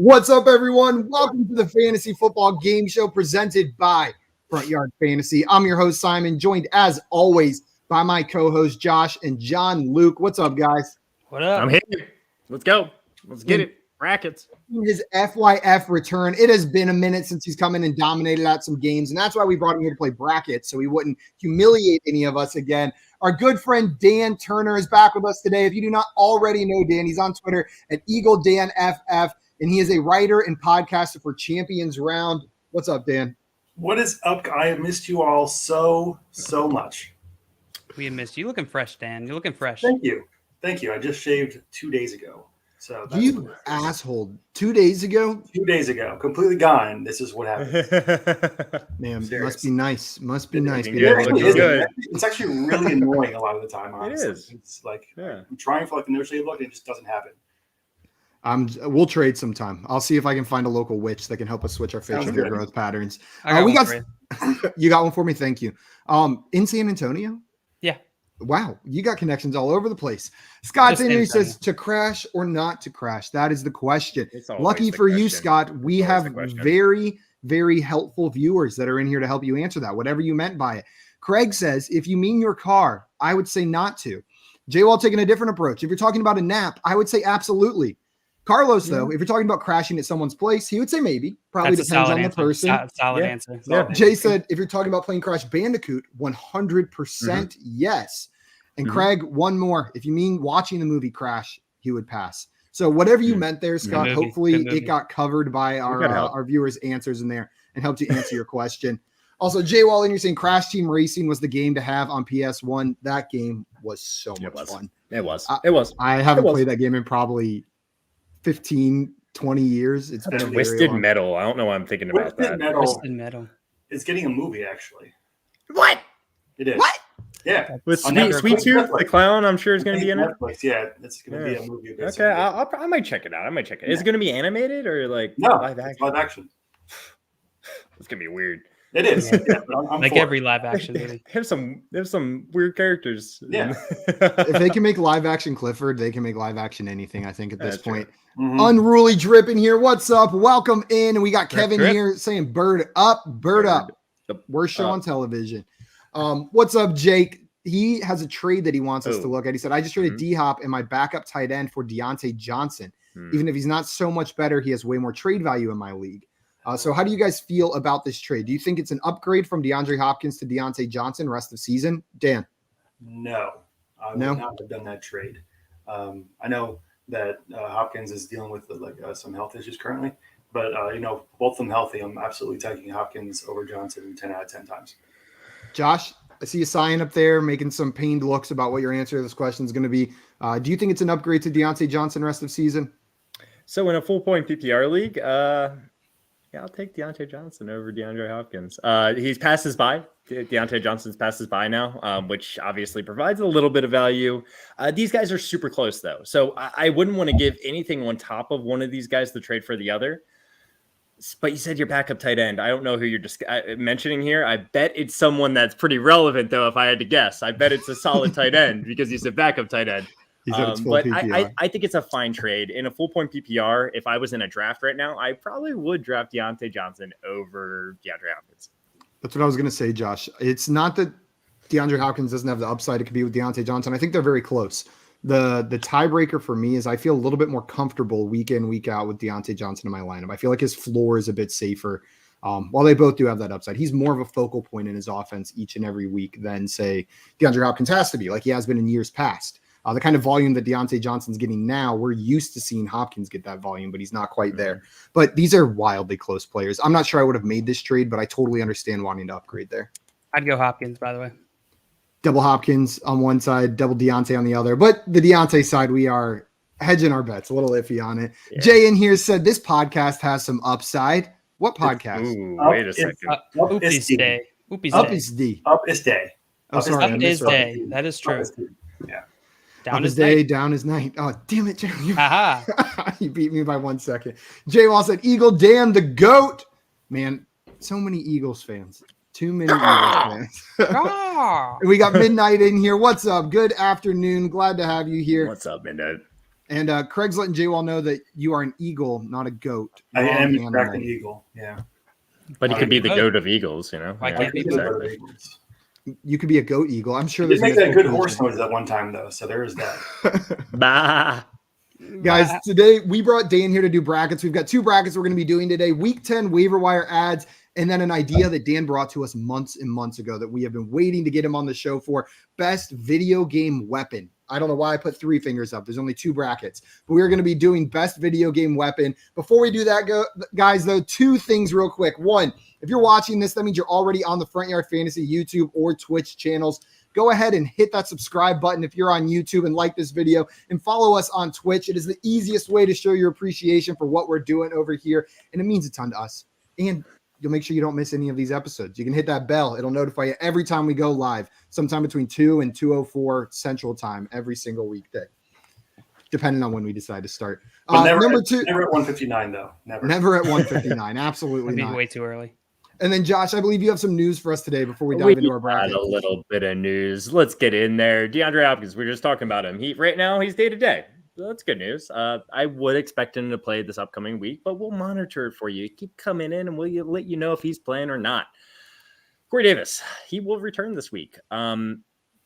What's up, everyone? Welcome to the Fantasy Football Game Show presented by Front Yard Fantasy. I'm your host, Simon, joined as always by my co-hosts, Josh and John Luke. What's up, guys? What up? I'm here. Let's go. Let's get it. Brackets. His FYF return. It has been a minute since he's come in and dominated at some games, and that's why we brought him here to play brackets, so he wouldn't humiliate any of us again. Our good friend Dan Turner is back with us today. If you do not already know Dan, he's on Twitter at EagleDanFF. And he is a writer and podcaster for Champions Round. What's up, Dan? What is up? I have missed you all so much. We have missed you. Looking fresh, Dan. You're looking fresh. Thank you. I just shaved 2 days ago. So that's you asshole. 2 days ago? 2 days ago. Completely gone. This is what happened. Man, must be nice. Must be nice. It's actually really annoying a lot of the time, honestly. It is. It's like I'm trying for like the no shave look and it just doesn't happen. We'll trade sometime. I'll see if I can find a local witch that can help us switch our facial hair growth patterns. You got one for me. Thank you. In San Antonio? Yeah. Wow. You got connections all over the place. Scott Henry says to crash or not to crash. That is the question. Lucky for you, Scott, we have very, very helpful viewers that are in here to help you answer that, whatever you meant by it. Craig says, if you mean your car, I would say not to. J-Wall taking a different approach. If you're talking about a nap, I would say absolutely. Carlos, though, if you're talking about crashing at someone's place, he would say maybe. Probably depends on the person. Solid answer. Yeah. Jay said, if you're talking about playing Crash Bandicoot, 100% yes. And Craig, one more. If you mean watching the movie Crash, he would pass. So whatever you meant there, Scott, hopefully it got covered by our viewers' answers in there and helped you answer your question. Also, Jay Wall, you're saying Crash Team Racing was the game to have on PS1. That game was so much fun. It was. I haven't played that game in probably 15, 20 years. It's been Twisted Metal. I don't know why I'm thinking about that. Twisted Metal. It's getting a movie, actually. What? It is. What? Yeah. With Sweet Tooth, the clown, I'm sure is going to be in it. Yeah, it's going to be a movie. Okay, I might check it out. Is it going to be animated or like live action? Live action. It's going to be weird. It is. Yeah, I'm like every live action movie. There's some weird characters. Yeah. If they can make live action Clifford, they can make live action anything, I think, at this point. Unruly Dripping here. What's up? Welcome in. And we got Kevin here saying bird up. The worst show on television. What's up, Jake? He has a trade that he wants us to look at. He said, I just traded D-Hop and my backup tight end for Devonte Johnson. Even if he's not so much better, he has way more trade value in my league. So how do you guys feel about this trade? Do you think it's an upgrade from DeAndre Hopkins to Devonte Johnson rest of season? Dan? No. I would not have done that trade. I know that Hopkins is dealing with some health issues currently, but both of them healthy. I'm absolutely taking Hopkins over Johnson 10 out of 10 times. Josh, I see you sign up there making some pained looks about what your answer to this question is going to be. Do you think it's an upgrade to Devonte Johnson rest of season? So in a full point PPR league, I'll take Devonte Johnson over DeAndre Hopkins. He's passes by. Devonte Johnson's passes by now, which obviously provides a little bit of value. These guys are super close, though. So I wouldn't want to give anything on top of one of these guys to trade for the other. But you said your backup tight end. I don't know who you're just mentioning here. I bet it's someone that's pretty relevant, though, if I had to guess. I bet it's a solid tight end because he's a backup tight end. But I think it's a fine trade. In a full point PPR, if I was in a draft right now, I probably would draft Devonte Johnson over DeAndre Hopkins. That's what I was going to say, Josh. It's not that DeAndre Hopkins doesn't have the upside it could be with Devonte Johnson. I think they're very close. The tiebreaker for me is I feel a little bit more comfortable week in, week out with Devonte Johnson in my lineup. I feel like his floor is a bit safer. While they both do have that upside, he's more of a focal point in his offense each and every week than, say, DeAndre Hopkins has to be, like he has been in years past. The kind of volume that Devonte Johnson's getting now, we're used to seeing Hopkins get that volume, but he's not quite there. But these are wildly close players. I'm not sure I would have made this trade, but I totally understand wanting to upgrade there. I'd go Hopkins, by the way. Double Hopkins on one side, double Deontay on the other. But the Deontay side, we are hedging our bets, a little iffy on it. Yeah. Jay in here said this podcast has some upside. What podcast? Wait a second. Oopie's Day. Up is D. Up is day. Oh, sorry. Up is day. That is true. Yeah. Down is day, down is night. Oh, damn it, Jay. Aha. You beat me by 1 second. Jay Wall said, Eagle, damn the GOAT. Man, so many Eagles fans. Too many Eagles fans. We got Midnight in here. What's up? Good afternoon. Glad to have you here. What's up, Midnight? And Craig's letting J-Wall know that you are an eagle, not a goat. I am Wrong in fact an animal. eagle. Yeah. But he could be the Both. goat of Eagles, you know. Why Yeah, can't be both? exactly. You could be a goat eagle. I'm sure They there's make that good mythical horse creature. noise at one time though, so there is that. Bah. Guys, today we brought Dan here to do brackets. We've got 2 brackets we're going to be doing today. Week 10 waiver wire ads, and then an idea that Dan brought to us months and months ago that we have been waiting to get him on the show for. Best video game weapon. I don't know why I put 3 fingers up. There's only 2 brackets, but we're going to be doing best video game weapon. Before we do that, guys, though, 2 things real quick. 1, if you're watching this, that means you're already on the Front Yard Fantasy YouTube or Twitch channels. Go ahead and hit that subscribe button if you're on YouTube and like this video, and follow us on Twitch. It is the easiest way to show your appreciation for what we're doing over here, and it means a ton to us. And you'll make sure you don't miss any of these episodes. You can hit that bell. It'll notify you every time we go live, sometime between 2 and 2:04 Central Time every single weekday, depending on when we decide to start. Number 2, never at 159 though. Never at 159. Absolutely That'd be not. way too early. And then, Josh, I believe you have some news for us today before we dive into our bracket. A little bit of news. Let's get in there. DeAndre Hopkins, we were just talking about him. Right now, he's day to day. That's good news. I would expect him to play this upcoming week, but we'll monitor it for you. Keep coming in, and we'll let you know if he's playing or not. Corey Davis, he will return this week.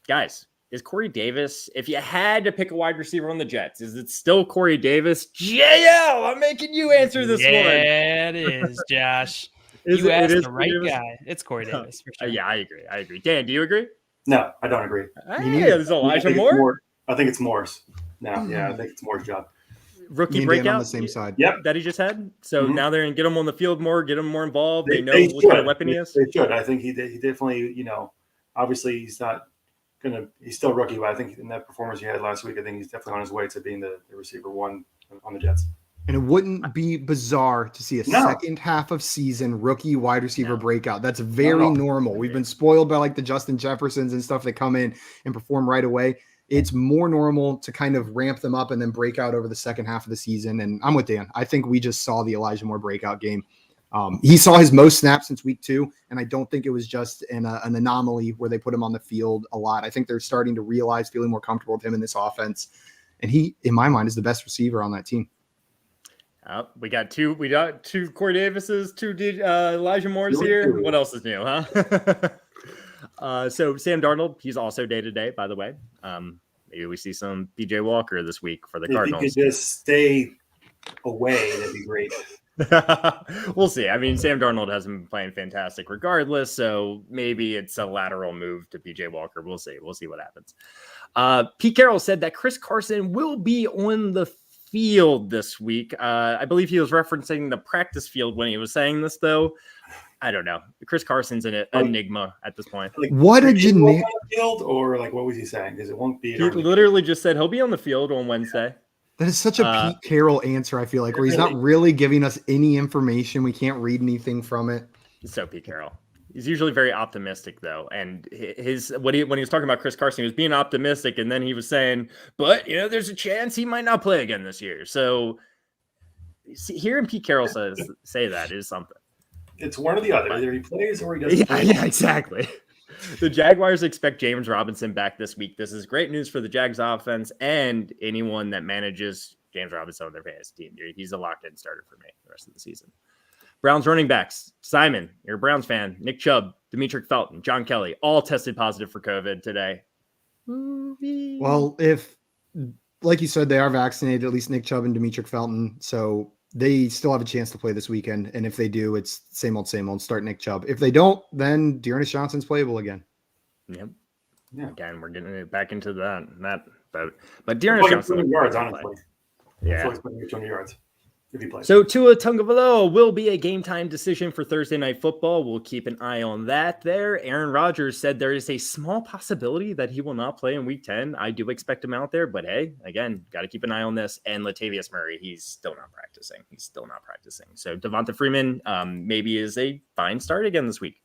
Guys, is Corey Davis, if you had to pick a wide receiver on the Jets, is it still Corey Davis? JL, I'm making you answer this one. Yeah, it is, Josh. You asked the right guy. It's Corey Davis. For sure. Yeah, I agree. Dan, do you agree? No, I don't agree. Hey, is Elijah Moore? I think it's Moore's. No, yeah, I think it's Moore's job. Rookie Me and Dan breakout on the same side. Yep. that he just had. So now they're going to get him on the field more, get him more involved. They know They what kind of should. weapon he is. They should. I think he definitely, obviously he's still rookie, but I think in that performance he had last week, I think he's definitely on his way to being the receiver 1 on the Jets. And it wouldn't be bizarre to see a second half of season rookie wide receiver breakout. That's very normal. We've been spoiled by like the Justin Jeffersons and stuff that come in and perform right away. It's more normal to kind of ramp them up and then break out over the second half of the season. And I'm with Dan. I think we just saw the Elijah Moore breakout game. He saw his most snaps since week 2, and I don't think it was just an anomaly where they put him on the field a lot. I think they're starting to realize, feeling more comfortable with him in this offense. And he, in my mind, is the best receiver on that team. We got two Corey Davises, 2 Elijah Moores here. What else is new, huh? So Sam Darnold, he's also day to day, by the way. Maybe we see some PJ Walker this week for the Cardinals. If he could just stay away, that'd be great. We'll see. I mean, Sam Darnold hasn't been playing fantastic regardless, so maybe it's a lateral move to PJ Walker. We'll see. We'll see what happens. Pete Carroll said that Chris Carson will be on the field this week. I believe he was referencing the practice field when he was saying this, though. I don't know. Chris Carson's an enigma at this point. Like, what a generic field, or like what was he saying? Because it won't be. He literally just said he'll be on the field on Wednesday. That is such a Pete Carroll answer, I feel like, where he's not really giving us any information. We can't read anything from it. So Pete Carroll. He's usually very optimistic, though. And when he was talking about Chris Carson, he was being optimistic, and then he was saying, but, there's a chance he might not play again this year. So hearing Pete Carroll say that is something. It's one or the other. Either he plays or he doesn't play. Yeah, exactly. The Jaguars expect James Robinson back this week. This is great news for the Jags offense and anyone that manages James Robinson on their fantasy team. He's a locked-in starter for me the rest of the season. Browns running backs. Simon, you're a Browns fan. Nick Chubb, Dimitri Felton, John Kelly, all tested positive for COVID today. Well, if, like you said, they are vaccinated, at least Nick Chubb and Dimitri Felton, so they still have a chance to play this weekend. And if they do, it's same old, start Nick Chubb. If they don't, then Dearness Johnson's playable again. Yep. Yeah. Again, we're getting back into that boat. But Dearness Johnson. Yards, honestly. Yeah. 200 yards if he plays. So Tua Tagovailoa will be a game time decision for Thursday Night Football. We'll keep an eye on that there. Aaron Rodgers said there is a small possibility that he will not play in Week 10. I do expect him out there, but hey, again, got to keep an eye on this. And Latavius Murray, he's still not practicing. So Devonta Freeman maybe is a fine start again this week.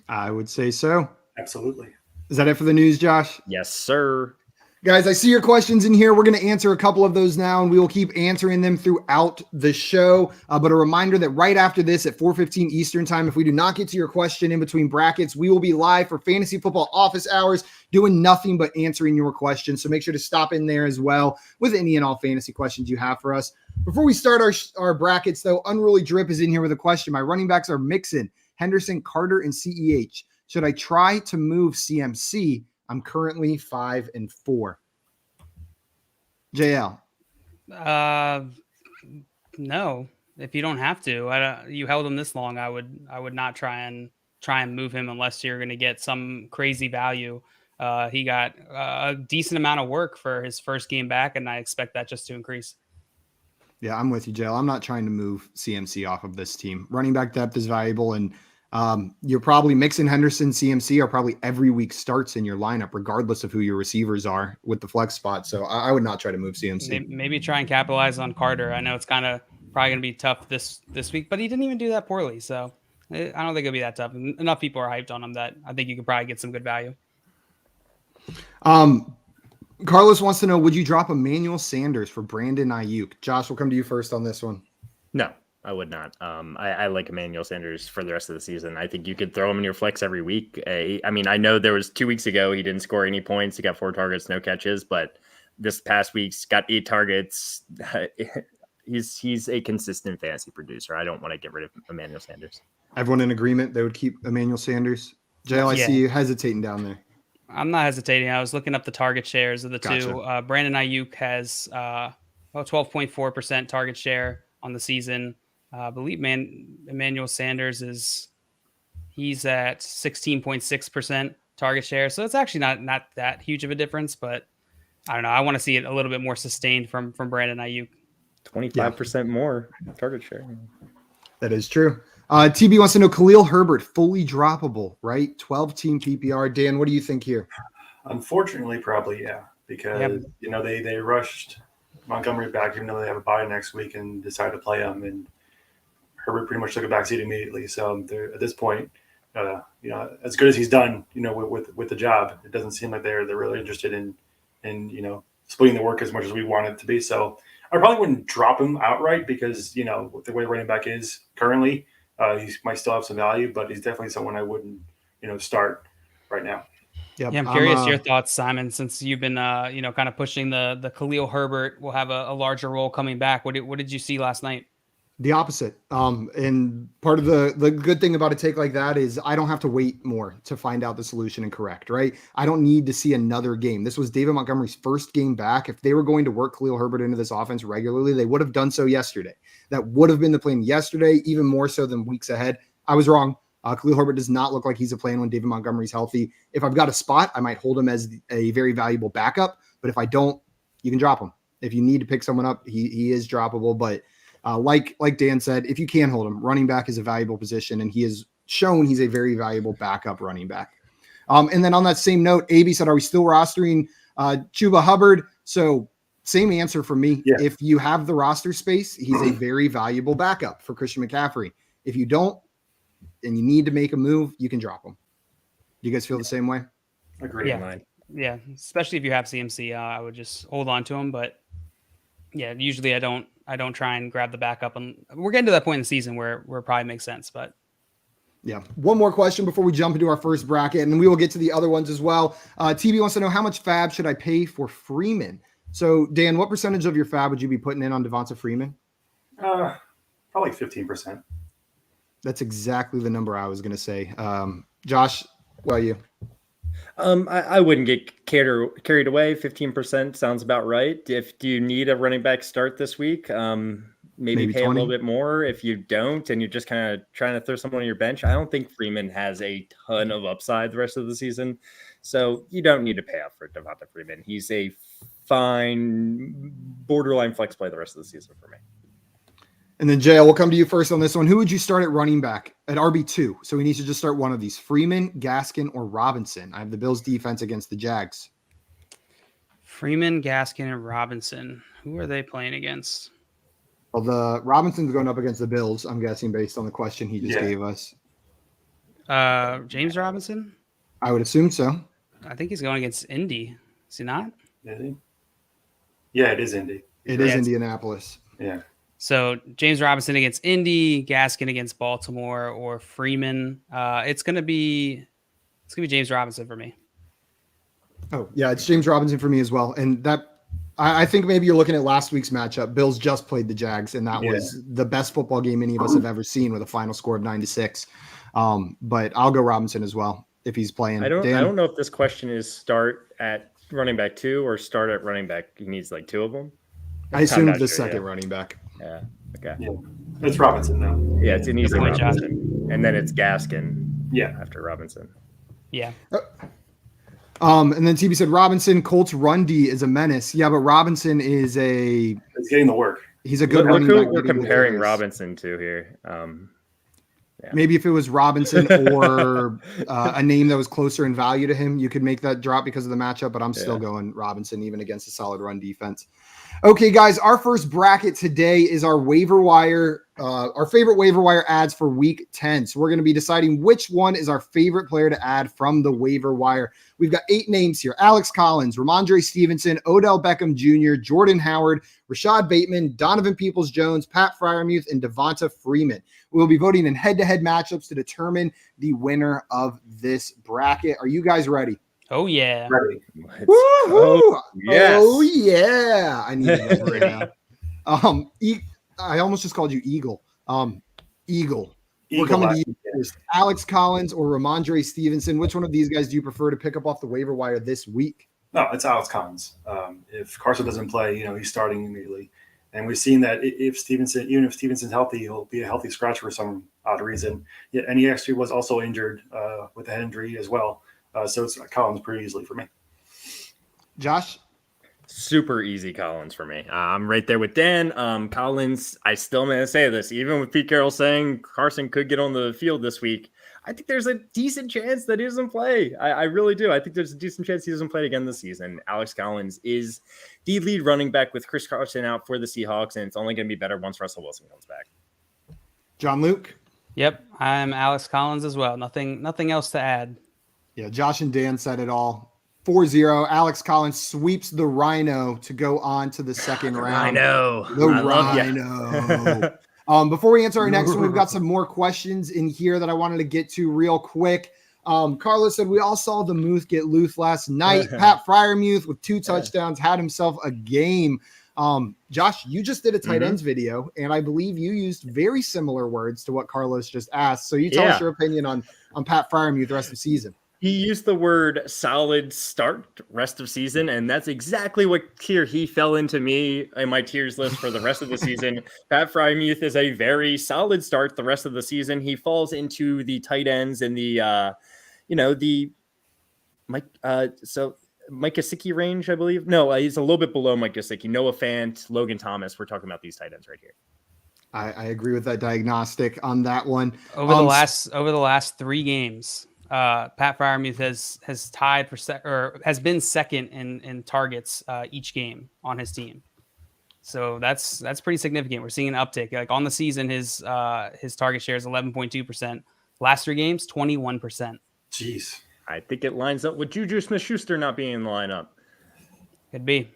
I would say so. Absolutely. Is that it for the news, Josh? Yes, sir. Guys, I see your questions in here. We're going to answer a couple of those now, and we will keep answering them throughout the show. But a reminder that right after this at 4:15 Eastern time, if we do not get to your question in between brackets, we will be live for Fantasy Football Office Hours doing nothing but answering your questions. So make sure to stop in there as well with any and all fantasy questions you have for us. Before we start our brackets, though, Unruly Drip is in here with a question. My running backs are Mixon, Henderson, Carter, and CEH. Should I try to move CMC? I'm currently 5-4. JL. No, if you don't have to, you held him this long. I would not try and move him unless you're going to get some crazy value. He got a decent amount of work for his first game back, and I expect that just to increase. Yeah, I'm with you, JL. I'm not trying to move CMC off of this team. Running back depth is valuable, and you're probably Mixon, Henderson, CMC are probably every week starts in your lineup, regardless of who your receivers are with the flex spot. So I would not try to move CMC. Maybe try and capitalize on Carter. I know it's kind of probably going to be tough this week, but he didn't even do that poorly. So I don't think it'll be that tough. Enough people are hyped on him that I think you could probably get some good value. Carlos wants to know, would you drop Emmanuel Sanders for Brandon Ayuk? Josh, we'll come to you first on this one. No, I would not. I like Emmanuel Sanders for the rest of the season. I think you could throw him in your flex every week. I mean, I know there was 2 weeks ago he didn't score any points. He got 4 targets, no catches, but this past week's got 8 targets. He's a consistent fantasy producer. I don't want to get rid of Emmanuel Sanders. Everyone in agreement they would keep Emmanuel Sanders? JL, I see you hesitating down there. I'm not hesitating. I was looking up the target shares of the two. Brandon Ayuk has 12.4% target share on the season. I believe Emmanuel Sanders he's at 16.6% target share. So it's actually not that huge of a difference, but I don't know. I want to see it a little bit more sustained from Brandon Ayuk. 25% more target share. That is true. TB wants to know Khalil Herbert, fully droppable, right? 12-team PPR. Dan, what do you think here? Unfortunately, probably, yeah. Because, they rushed Montgomery back, even though they have a bye next week, and decided to play him. And Herbert pretty much took a backseat immediately. So at this point, as good as he's done, with the job, it doesn't seem like they're really interested in splitting the work as much as we want it to be. So I probably wouldn't drop him outright because, with the way running back is currently, he might still have some value, but he's definitely someone I wouldn't, start right now. Yep. Yeah, I'm curious your thoughts, Simon, since you've been, kind of pushing the Khalil Herbert will have a larger role coming back. What did you see last night? The opposite. And part of the good thing about a take like that is I don't have to wait more to find out the solution and correct, right? I don't need to see another game. This was David Montgomery's first game back. If they were going to work Khalil Herbert into this offense regularly, they would have done so yesterday. That would have been the plan yesterday, even more so than weeks ahead. I was wrong. Khalil Herbert does not look like he's a plan when David Montgomery's healthy. If I've got a spot, I might hold him as a very valuable backup. But if I don't, you can drop him. If you need to pick someone up, he is droppable. But like Dan said, if you can hold him, running back is a valuable position, and he has shown he's a very valuable backup running back. And then on that same note, AB said, are we still rostering Chuba Hubbard? So same answer for me. Yeah. If you have the roster space, he's a very valuable backup for Christian McCaffrey. If you don't, and you need to make a move, you can drop him. Do you guys feel the same way? Agree. Yeah, especially if you have CMC, I would just hold on to him. But yeah, usually I don't try and grab the backup, and we're getting to that point in the season where it probably makes sense. But yeah, one more question before we jump into our first bracket, and we will get to the other ones as well. TB wants to know, how much fab should I pay for Freeman? So Dan, what percentage of your fab would you be putting in on Devonta Freeman? Probably 15%. That's exactly the number I was going to say. Josh, what about you? I wouldn't get carried away. 15% sounds about right. Do you need a running back start this week, maybe pay 20. A little bit more. If you don't, and you're just kind of trying to throw someone on your bench, I don't think Freeman has a ton of upside the rest of the season. So you don't need to pay up for Devonta Freeman. He's a fine borderline flex play the rest of the season for me. And then Jay, we'll come to you first on this one. Who would you start at running back at RB2? So we need to just start one of these: Freeman, Gaskin, or Robinson. I have the Bills defense against the Jags. Freeman, Gaskin, and Robinson. Who are they playing against? Well, the Robinson's going up against the Bills, I'm guessing, based on the question he just gave us. James Robinson? I would assume so. I think he's going against Indy. Is he not? Is he? Yeah, it is Indy. It is Indianapolis. Yeah. So James Robinson against Indy, Gaskin against Baltimore, or Freeman. It's gonna be James Robinson for me. Oh yeah, it's James Robinson for me as well. And that I think maybe you're looking at last week's matchup. Bills just played the Jags, and that was the best football game any of us have ever seen with a final score of 9-6. But I'll go Robinson as well if he's playing. I don't know if this question is start at running back 2 or start at running back. He needs like 2 of them. I assume the second running back. Yeah. Okay. Yeah. It's Robinson though. Yeah, it's an easy point, Robinson. And then it's Gaskin. Yeah. After Robinson. Yeah. And then TB said Robinson, Colts run D is a menace. Yeah, but Robinson is He's getting the work. He's a good running back. We're comparing Robinson to here. Yeah. Maybe if it was Robinson or a name that was closer in value to him, you could make that drop because of the matchup, but I'm still going Robinson even against a solid run defense. Okay, guys, our first bracket today is our waiver wire, our favorite waiver wire ads for week 10. So we're going to be deciding which one is our favorite player to add from the waiver wire. We've got 8 names here: Alex Collins, Ramondre Stevenson, Odell Beckham Jr., Jordan Howard, Rashad Bateman, Donovan Peoples-Jones, Pat Friarmuth, and Devonta Freeman. We'll be voting in head-to-head matchups to determine the winner of this bracket. Are you guys ready? Oh, yeah. Ready. Woo-hoo! Yes. Oh, yeah. I need that right now. I almost just called you Eagle. Eagle. We're coming to you first. Alex Collins or Ramondre Stevenson. Which one of these guys do you prefer to pick up off the waiver wire this week? No, it's Alex Collins. If Carson doesn't play, he's starting immediately. And we've seen that if Stevenson's healthy, he'll be a healthy scratch for some odd reason. Yeah, and he actually was also injured with a head injury as well. So it's Collins pretty easily for me. Josh? Super easy Collins for me. I'm right there with Dan. Collins, I still may say this, even with Pete Carroll saying Carson could get on the field this week, I think there's a decent chance that he doesn't play. I really do. I think there's a decent chance he doesn't play again this season. Alex Collins is the lead running back with Chris Carson out for the Seahawks, and it's only going to be better once Russell Wilson comes back. John Luke? Yep, I'm Alex Collins as well. Nothing else to add. Yeah, Josh and Dan said it all. 4-0. Alex Collins sweeps the Rhino to go on to the second round. The Rhino. Before we answer our next one, we've got some more questions in here that I wanted to get to real quick. Carlos said, we all saw the Muth get loose last night. Pat Friarmuth with 2 touchdowns had himself a game. Josh, you just did a tight ends video, and I believe you used very similar words to what Carlos just asked. So you tell us your opinion on Pat Friarmuth the rest of the season. He used the word solid start rest of season, and that's exactly what tier he fell into me in my tiers list for the rest of the season. Pat Friarmuth is a very solid start the rest of the season. He falls into the tight ends and the Mike Gesicki range, I believe. No, he's a little bit below Mike Gesicki. Noah Fant, Logan Thomas. We're talking about these tight ends right here. I agree with that diagnostic on that one. Over the last 3 games, Pat Friarmuth has tied for has been second in targets each game on his team. So that's pretty significant. We're seeing an uptick. Like on the season, his target share is 11.2%. Last 3 games, 21%. Jeez. I think it lines up with Juju Smith-Schuster not being in the lineup. Could be.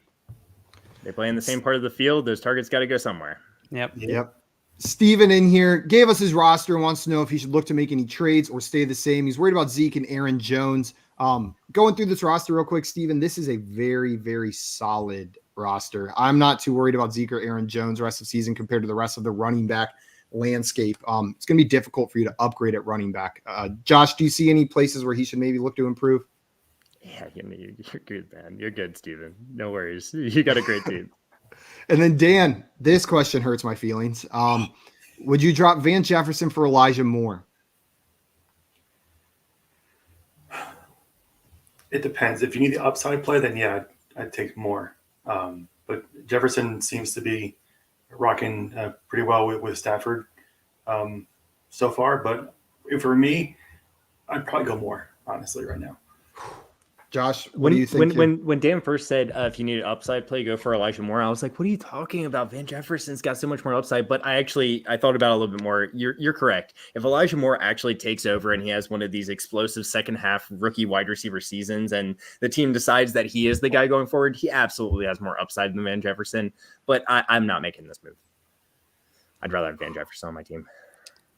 They play in the same part of the field. Those targets got to go somewhere. Yep. Steven in here gave us his roster and wants to know if he should look to make any trades or stay the same. He's worried about Zeke and Aaron Jones. Going through this roster real quick, Steven, this is a very, very solid roster. I'm not too worried about Zeke or Aaron Jones the rest of the season compared to the rest of the running back landscape. It's going to be difficult for you to upgrade at running back. Josh, do you see any places where he should maybe look to improve? Yeah, you're good, man. You're good, Steven. No worries. You got a great team. And then Dan, this question hurts my feelings. Would you drop Van Jefferson for Elijah Moore? It depends. If you need the upside play, then yeah, I'd take Moore. But Jefferson seems to be rocking pretty well with Stafford so far. But for me, I'd probably go Moore, honestly, right now. Josh, what do you think? When Dan first said if you need an upside play, go for Elijah Moore, I was like, what are you talking about? Van Jefferson's got so much more upside. But I thought about it a little bit more. You're correct. If Elijah Moore actually takes over and he has one of these explosive second half rookie wide receiver seasons and the team decides that he is the guy going forward, he absolutely has more upside than Van Jefferson. But I'm not making this move. I'd rather have Van Jefferson on my team.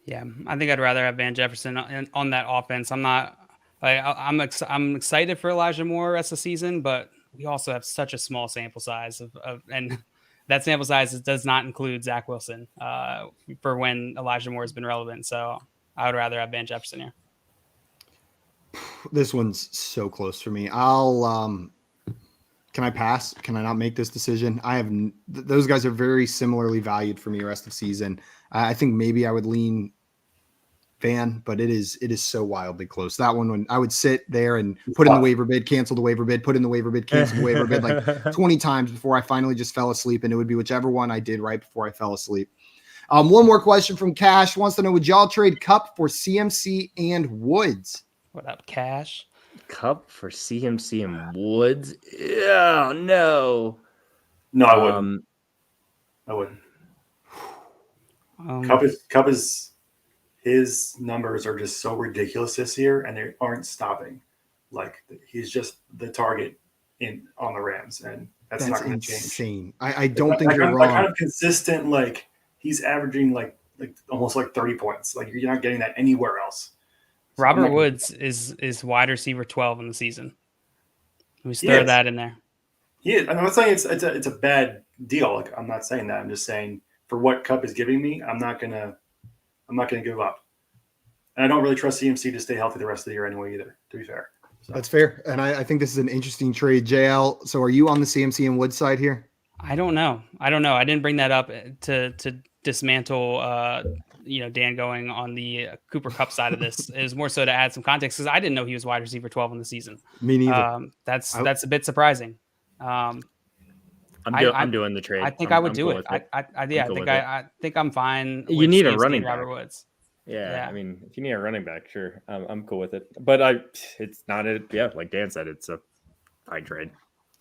Yeah, I think I'd rather have Van Jefferson on that offense. I'm excited for Elijah Moore rest of the season, but we also have such a small sample size and that sample size does not include Zach Wilson for when Elijah Moore has been relevant. So I would rather have Van Jefferson here. This one's so close for me. Can I pass? Can I not make this decision? Those guys are very similarly valued for me rest of season. I think maybe I would lean Van, but it is so wildly close. That one, when I would sit there and put in the waiver bid, cancel the waiver bid, put in the waiver bid, cancel the waiver bid like 20 times before I finally just fell asleep. And it would be whichever one I did right before I fell asleep. One more question from Cash. Wants to know, would y'all trade Kupp for CMC and Woods? What up, Cash? Kupp for CMC and Woods? Yeah, no. No, I wouldn't. I wouldn't. Kupp is his numbers are just so ridiculous this year, and they aren't stopping. Like, he's just the target on the Rams, and that's not going to change. Insane. I don't think you're wrong. Kind of consistent, like he's averaging like almost like 30 points. Like, you're not getting that anywhere else. So Robert Woods is wide receiver 12 in the season. We throw that in there. Yeah, I'm not saying it's a bad deal. Like, I'm not saying that. I'm just saying for what Kupp is giving me, I'm not gonna give up. And I don't really trust CMC to stay healthy the rest of the year anyway either, to be fair. So. That's fair. And I think this is an interesting trade. JL, so are you on the CMC and Woods side here? I don't know. I didn't bring that up to dismantle Dan going on the Cooper Kupp side of this. It was more so to add some context because I didn't know he was wide receiver 12 in the season. Me neither. That's a bit surprising. I'm doing the trade. I think I would do it. I think I'm fine. You need a running back. Robert Woods. Yeah, I mean, if you need a running back, sure, I'm cool with it. But it's not like Dan said, it's a fine trade.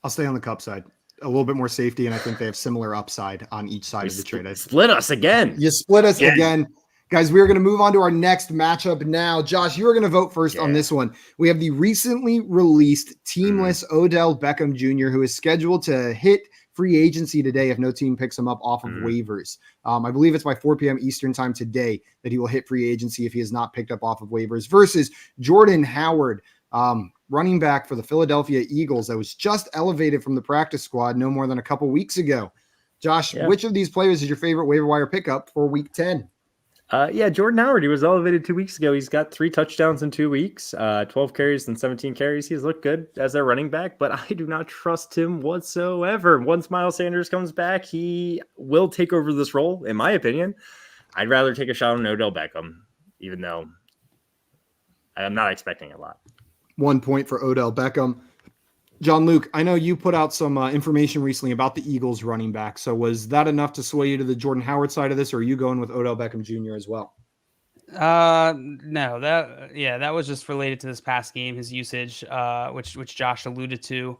I'll stay on the Kupp side. A little bit more safety, and I think they have similar upside on each side of the trade. Split us again. You split us again. Guys, we are going to move on to our next matchup now. Josh, you are going to vote first on this one. We have the recently released teamless Odell Beckham Jr., who is scheduled to hit free agency today if no team picks him up off of waivers. I believe it's by 4 p.m. Eastern time today that he will hit free agency if he is not picked up off of waivers versus Jordan Howard, running back for the Philadelphia Eagles that was just elevated from the practice squad no more than a couple weeks ago. Josh, which of these players is your favorite waiver wire pickup for week 10? Jordan Howard. He was elevated 2 weeks ago. He's got 3 touchdowns in 2 weeks, 12 carries and 17 carries. He's looked good as their running back, but I do not trust him whatsoever. Once Miles Sanders comes back, he will take over this role, in my opinion. I'd rather take a shot on Odell Beckham, even though I'm not expecting a lot. 1 point for Odell Beckham. John Luke, I know you put out some information recently about the Eagles running back. So was that enough to sway you to the Jordan Howard side of this, or are you going with Odell Beckham Jr. as well? No, that was just related to this past game, his usage, which Josh alluded to.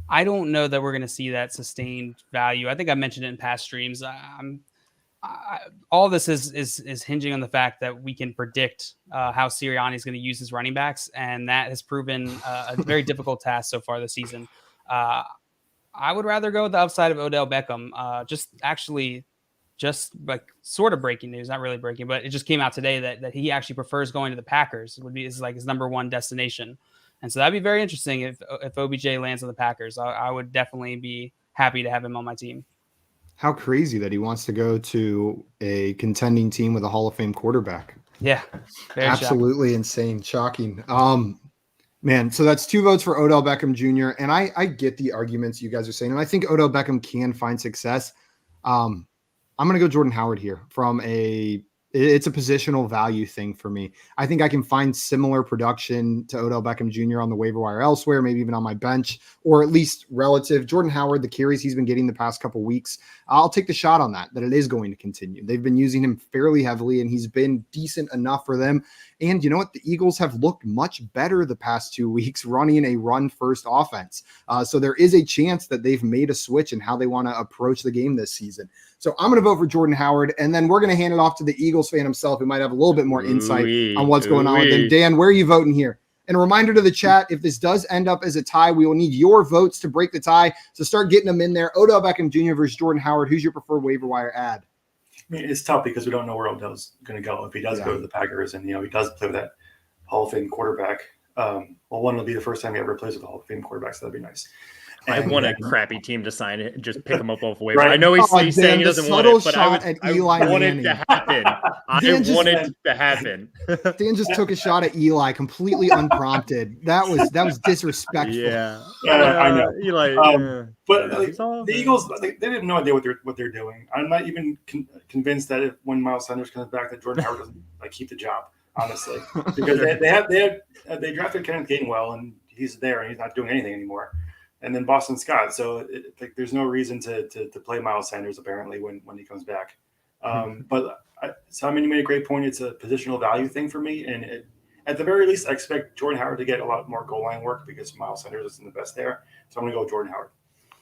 I don't know that we're going to see that sustained value. I think I mentioned it in past streams. All this is hinging on the fact that we can predict how Sirianni is going to use his running backs, and that has proven a very difficult task so far this season. I would rather go with the upside of Odell Beckham. Just like sort of breaking news, not really breaking, but it just came out today that he actually prefers going to the Packers. Is like his number one destination, and so that'd be very interesting if OBJ lands on the Packers. I would definitely be happy to have him on my team. How crazy that he wants to go to a contending team with a Hall of Fame quarterback. Yeah. Absolutely insane. Shocking. Man, so that's 2 votes for Odell Beckham Jr. And I get the arguments you guys are saying, and I think Odell Beckham can find success. I'm going to go Jordan Howard here from a It's a positional value thing for me. I think I can find similar production to Odell Beckham Jr. on the waiver wire elsewhere, maybe even on my bench, or at least relative. Jordan Howard, the carries he's been getting the past couple weeks, I'll take the shot on that it is going to continue. They've been using him fairly heavily, and he's been decent enough for them. And you know what? The Eagles have looked much better the past 2 weeks running a run-first offense. So there is a chance that they've made a switch in how they want to approach the game this season. So I'm going to vote for Jordan Howard, and then we're going to hand it off to the Eagles fan himself, who might have a little bit more insight on what's going on with him. Dan, where are you voting here? And a reminder to the chat, if this does end up as a tie, we will need your votes to break the tie. So start getting them in there. Odell Beckham Jr. versus Jordan Howard. Who's your preferred waiver wire ad? I mean, it's tough because we don't know where Odell's going to go. If he does go to the Packers and, he does play with that Hall of Fame quarterback, one will be the first time he ever plays with a Hall of Fame quarterback, so that'd be nice. I want a crappy team to sign it and just pick him up off waiver. Right. I know he's saying he doesn't want it, but I want it to happen. I want it to happen. Dan just took a shot at Eli completely unprompted. That was disrespectful. Yeah, I know. Eli, but the Eagles, they have no idea what they're doing. I'm not even convinced that when Miles Sanders comes back, that Jordan Howard doesn't keep the job. Honestly, because they drafted Kenneth Gainwell and he's there and he's not doing anything anymore. And then Boston Scott. So there's no reason to play Miles Sanders apparently when he comes back. But Simon, you made a great point. It's a positional value thing for me. And at the very least, I expect Jordan Howard to get a lot more goal line work because Miles Sanders isn't the best there. So I'm going to go with Jordan Howard.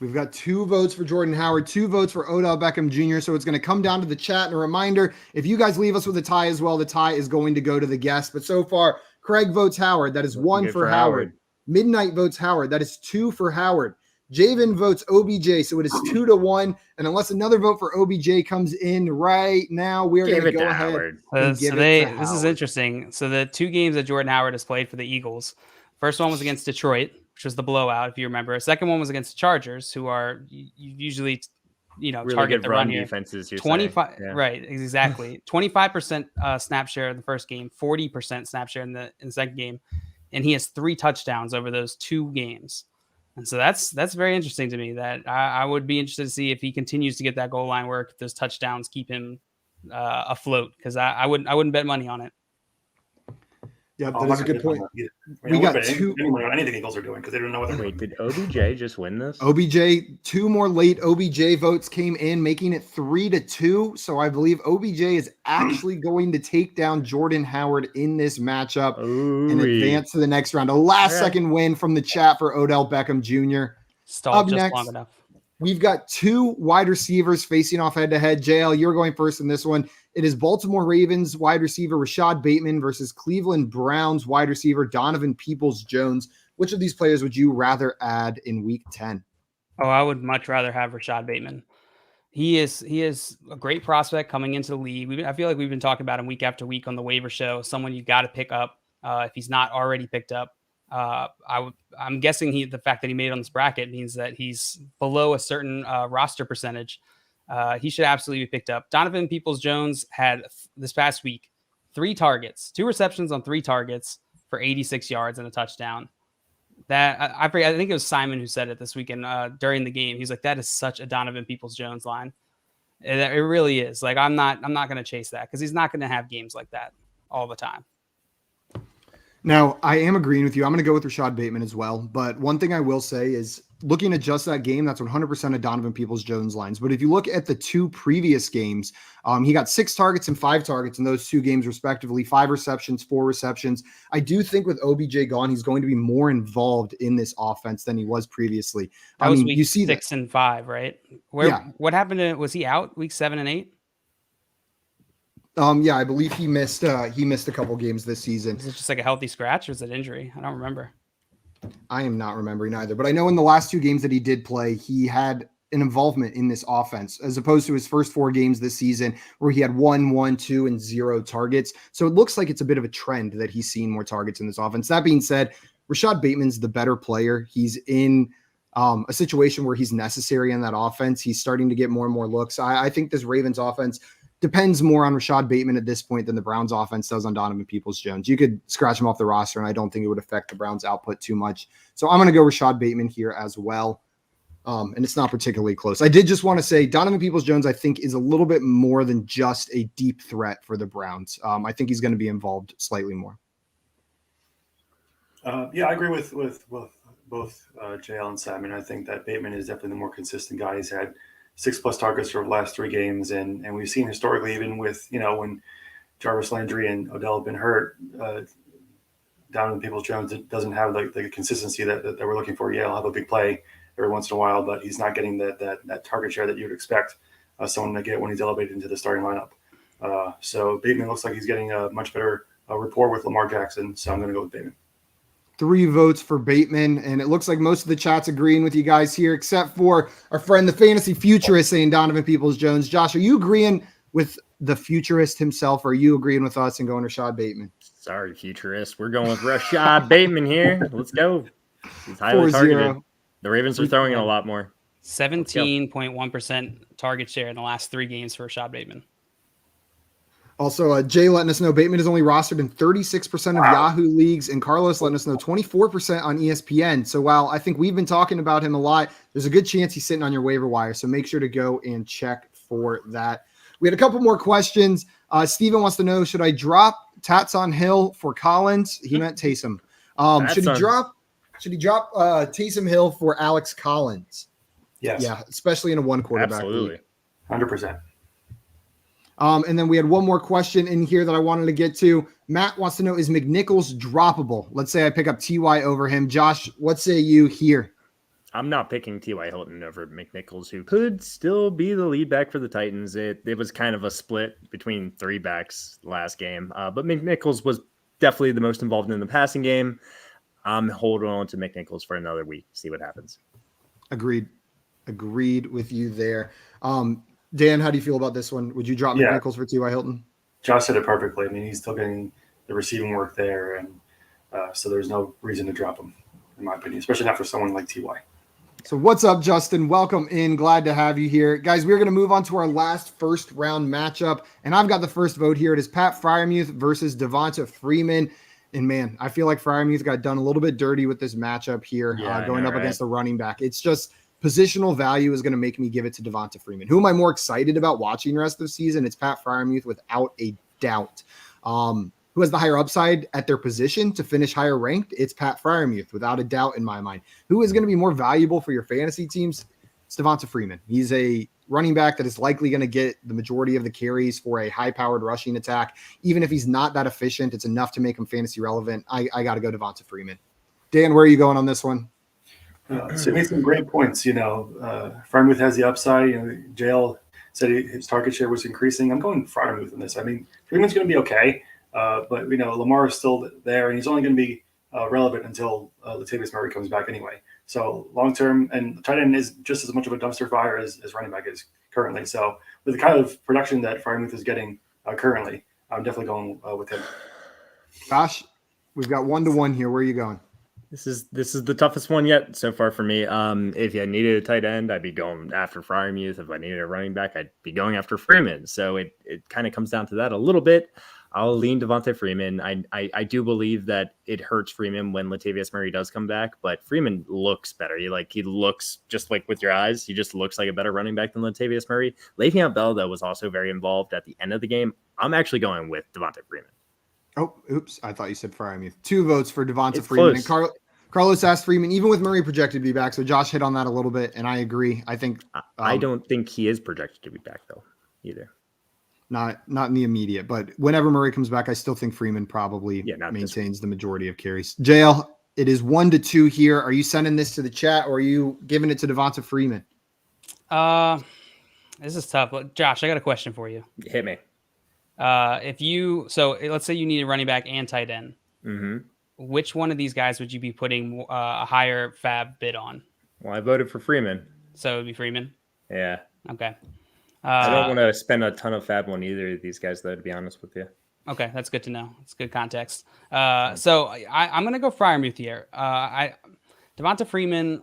We've got 2 votes for Jordan Howard, 2 votes for Odell Beckham Jr. So it's going to come down to the chat. And a reminder, if you guys leave us with a tie as well, the tie is going to go to the guest. But so far, Craig votes Howard. That is 1 for Howard. Midnight votes Howard. That is 2 for Howard. Javen votes OBJ. So it is 2-1. And unless another vote for OBJ comes in right now, we are going to go ahead and give it to Howard. This is interesting. So the 2 games that Jordan Howard has played for the Eagles, first one was against Detroit, which was the blowout, if you remember. The second one was against the Chargers, who are usually, really target the run here. Defenses, 25, right? Exactly. 25% snap share in the first game, 40% snap share in the second game, and he has 3 touchdowns over those 2 games. And so that's very interesting to me. That I would be interested to see if he continues to get that goal line work. If those touchdowns keep him afloat, because I wouldn't bet money on it. Yeah, that's a good point. We got 2 on anything Eagles are doing because they don't know what they're doing. Did OBJ just win this? OBJ, 2 more late OBJ votes came in, making it 3-2. So I believe OBJ is actually going to take down Jordan Howard in this matchup and advance to the next round. A last-second win from the chat for Odell Beckham Jr. Stalled just next, long enough. We've got 2 wide receivers facing off head-to-head. JL, you're going first in this one. It is Baltimore Ravens wide receiver Rashad Bateman versus Cleveland Browns wide receiver Donovan Peoples-Jones. Which of these players would you rather add in Week 10? Oh, I would much rather have Rashad Bateman. He is a great prospect coming into the league. I feel like we've been talking about him week after week on the waiver show. Someone you got to pick up if he's not already picked up. I'm guessing the fact that he made it on this bracket means that he's below a certain roster percentage. He should absolutely be picked up. Donovan Peoples-Jones had this past week 3 targets, 2 receptions on 3 targets for 86 yards and a touchdown. That I think it was Simon who said it this weekend during the game. He's like, that is such a Donovan Peoples-Jones line. It really is. Like, I'm not going to chase that because he's not going to have games like that all the time. Now, I am agreeing with you. I'm going to go with Rashad Bateman as well. But one thing I will say is looking at just that game, that's 100% of Donovan Peoples-Jones lines. But if you look at the 2 previous games, he got 6 targets and 5 targets in those 2 games, respectively, 5 receptions, 4 receptions. I do think with OBJ gone, he's going to be more involved in this offense than he was previously. That was week 6 and 5, right? What happened was he out week 7 and 8? Yeah, I believe he missed a couple games this season. Is it just like a healthy scratch or is it injury? I don't remember. I am not remembering either, but I know in the last 2 games that he did play, he had an involvement in this offense as opposed to his first 4 games this season where he had 1, 2, and 0 targets. So it looks like it's a bit of a trend that he's seen more targets in this offense. That being said, Rashad Bateman's the better player. He's in a situation where he's necessary in that offense. He's starting to get more and more looks. I think this Ravens offense depends more on Rashad Bateman at this point than the Browns offense does on Donovan Peoples-Jones. You could scratch him off the roster, and I don't think it would affect the Browns' output too much. So I'm going to go Rashad Bateman here as well. And it's not particularly close. I did just want to say Donovan Peoples-Jones, I think, is a little bit more than just a deep threat for the Browns. I think he's going to be involved slightly more. Yeah, I agree with both JL and Sam. And I think that Bateman is definitely the more consistent guy. He's had 6+ targets for the last 3 games. And we've seen historically, even with, when Jarvis Landry and Odell have been hurt, Donovan Peoples-Jones doesn't have the consistency that we're looking for. Yeah, he'll have a big play every once in a while, but he's not getting that target share that you would expect someone to get when he's elevated into the starting lineup. So Bateman looks like he's getting a much better rapport with Lamar Jackson. So I'm going to go with Bateman. 3 votes for Bateman, and it looks like most of the chat's agreeing with you guys here, except for our friend, the fantasy futurist, saying Donovan Peoples-Jones. Josh, are you agreeing with the futurist himself, or are you agreeing with us and going Rashad Bateman? Sorry, futurist. We're going with Rashad Bateman here. Let's go. He's highly targeted. The Ravens are throwing in a lot more. 17.1% target share in the last 3 games for Rashad Bateman. Also, Jay letting us know Bateman is only rostered in 36% of Yahoo leagues, and Carlos letting us know 24% on ESPN. So while I think we've been talking about him a lot, there's a good chance he's sitting on your waiver wire. So make sure to go and check for that. We had a couple more questions. Steven wants to know, should I drop Tats on Hill for Collins? He meant Taysom. Should he drop Taysom Hill for Alex Collins? Yes. Yeah, especially in a 1 quarterback league. 100%. And then we had one more question in here that I wanted to get to. Matt wants to know, is Mcnichols droppable? Let's say I pick up T.Y. over him. Josh, what say you here? I'm not picking T.Y. Hilton over Mcnichols, who could still be the lead back for the Titans. It was kind of a split between 3 backs last game. But Mcnichols was definitely the most involved in the passing game. I'm holding on to Mcnichols for another week. See what happens. Agreed with you there. Dan, how do you feel about this one? Would you drop Mcnichols for T.Y. Hilton? Josh said it perfectly. I mean, he's still getting the receiving work there, and so there's no reason to drop him, in my opinion, especially not for someone like T.Y. So what's up, Justin? Welcome in. Glad to have you here. Guys, we're going to move on to our last first-round matchup, and I've got the first vote here. It is Pat Friarmuth versus Devonte Freeman. And, man, I feel like Friarmuth got done a little bit dirty with this matchup here, going up against the running back. It's just – positional value is going to make me give it to Devonte Freeman. Who am I more excited about watching the rest of the season? It's Pat Friarmuth without a doubt. Who has the higher upside at their position to finish higher ranked? It's Pat Friarmuth without a doubt in my mind. Who is going to be more valuable for your fantasy teams? It's Devonte Freeman. He's a running back that is likely going to get the majority of the carries for a high-powered rushing attack. Even if he's not that efficient, it's enough to make him fantasy relevant. I got to go Devonte Freeman. Dan, where are you going on this one? So he made some great points. Friarmuth has the upside. JL said his target share was increasing. I'm going Friarmuth in this. I mean, Freeman's going to be okay, but Lamar is still there, and he's only going to be relevant until Latavius Murray comes back anyway. So long term, and tight end is just as much of a dumpster fire as running back is currently. So with the kind of production that Friarmuth is getting currently, I'm definitely going with him. Josh, we've got 1-1 here. Where are you going? This is the toughest one yet so far for me. If I needed a tight end, I'd be going after Friarmuth. If I needed a running back, I'd be going after Freeman. So it kind of comes down to that a little bit. I'll lean Devonte Freeman. I do believe that it hurts Freeman when Latavius Murray does come back, but Freeman looks better. He looks just like with your eyes. He just looks like a better running back than Latavius Murray. Le'Veon Bell, though, was also very involved at the end of the game. I'm actually going with Devonte Freeman. Oh, oops. I thought you said Friarmuth. 2 votes for Devonte Freeman. And Carlos asked Freeman, even with Murray projected to be back. So Josh hit on that a little bit, and I agree. I think I don't think he is projected to be back, though, either. Not in the immediate, but whenever Murray comes back, I still think Freeman probably maintains the majority of carries. JL, it is 1-2 here. Are you sending this to the chat, or are you giving it to Devonte Freeman? This is tough. Josh, I got a question for you. Hit me. Let's say you need a running back and tight end. Mm-hmm. Which one of these guys would you be putting a higher fab bid on? Well, I voted for Freeman. So it would be Freeman? Yeah. Okay. I don't want to spend a ton of fab on either of these guys, though, to be honest with you. Okay, that's good to know. It's good context. So I'm going to go Friarmuth here. Devonte Freeman,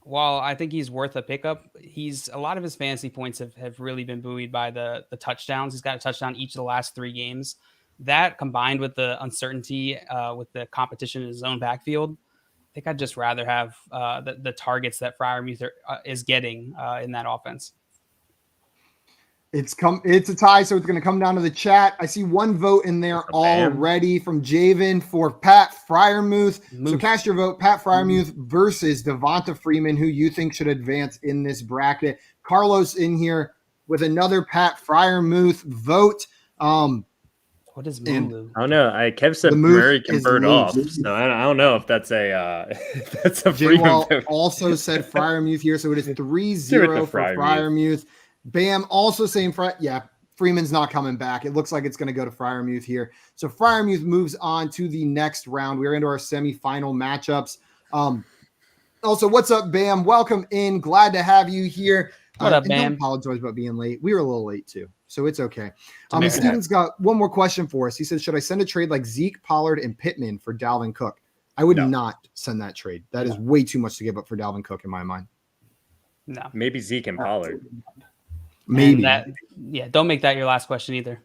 while I think he's worth a pickup, a lot of his fantasy points have really been buoyed by the touchdowns. He's got a touchdown each of the last 3 games. That combined with the uncertainty with the competition in his own backfield, think I'd just rather have the targets that Freiermuth is getting in that offense. It's a tie, so it's going to come down to the chat. I see one vote in there already from Javen for Pat Friarmuth. So cast your vote, Pat Friarmuth versus Devonta Freeman, who you think should advance in this bracket. Carlos in here with another Pat Friarmuth vote. What is Mulu? I don't know. Kev said Murray convert off, so I don't know if that's a Freeman vote. Also said Friarmuth here, so it is 3-0 for Friarmuth. Bam also saying, Freeman's not coming back. It looks like it's going to go to Friarmuth here. So Friarmuth moves on to the next round. We're into our semifinal matchups. Also, what's up, Bam? Welcome in. Glad to have you here. What up, Bam? Don't apologize about being late. We were a little late too, so it's okay. Steven's got one more question for us. He said, should I send a trade like Zeke, Pollard, and Pittman for Dalvin Cook? I would not send that trade. That is way too much to give up for Dalvin Cook in my mind. No. Maybe Zeke and Pollard. Maybe. Don't make that your last question either.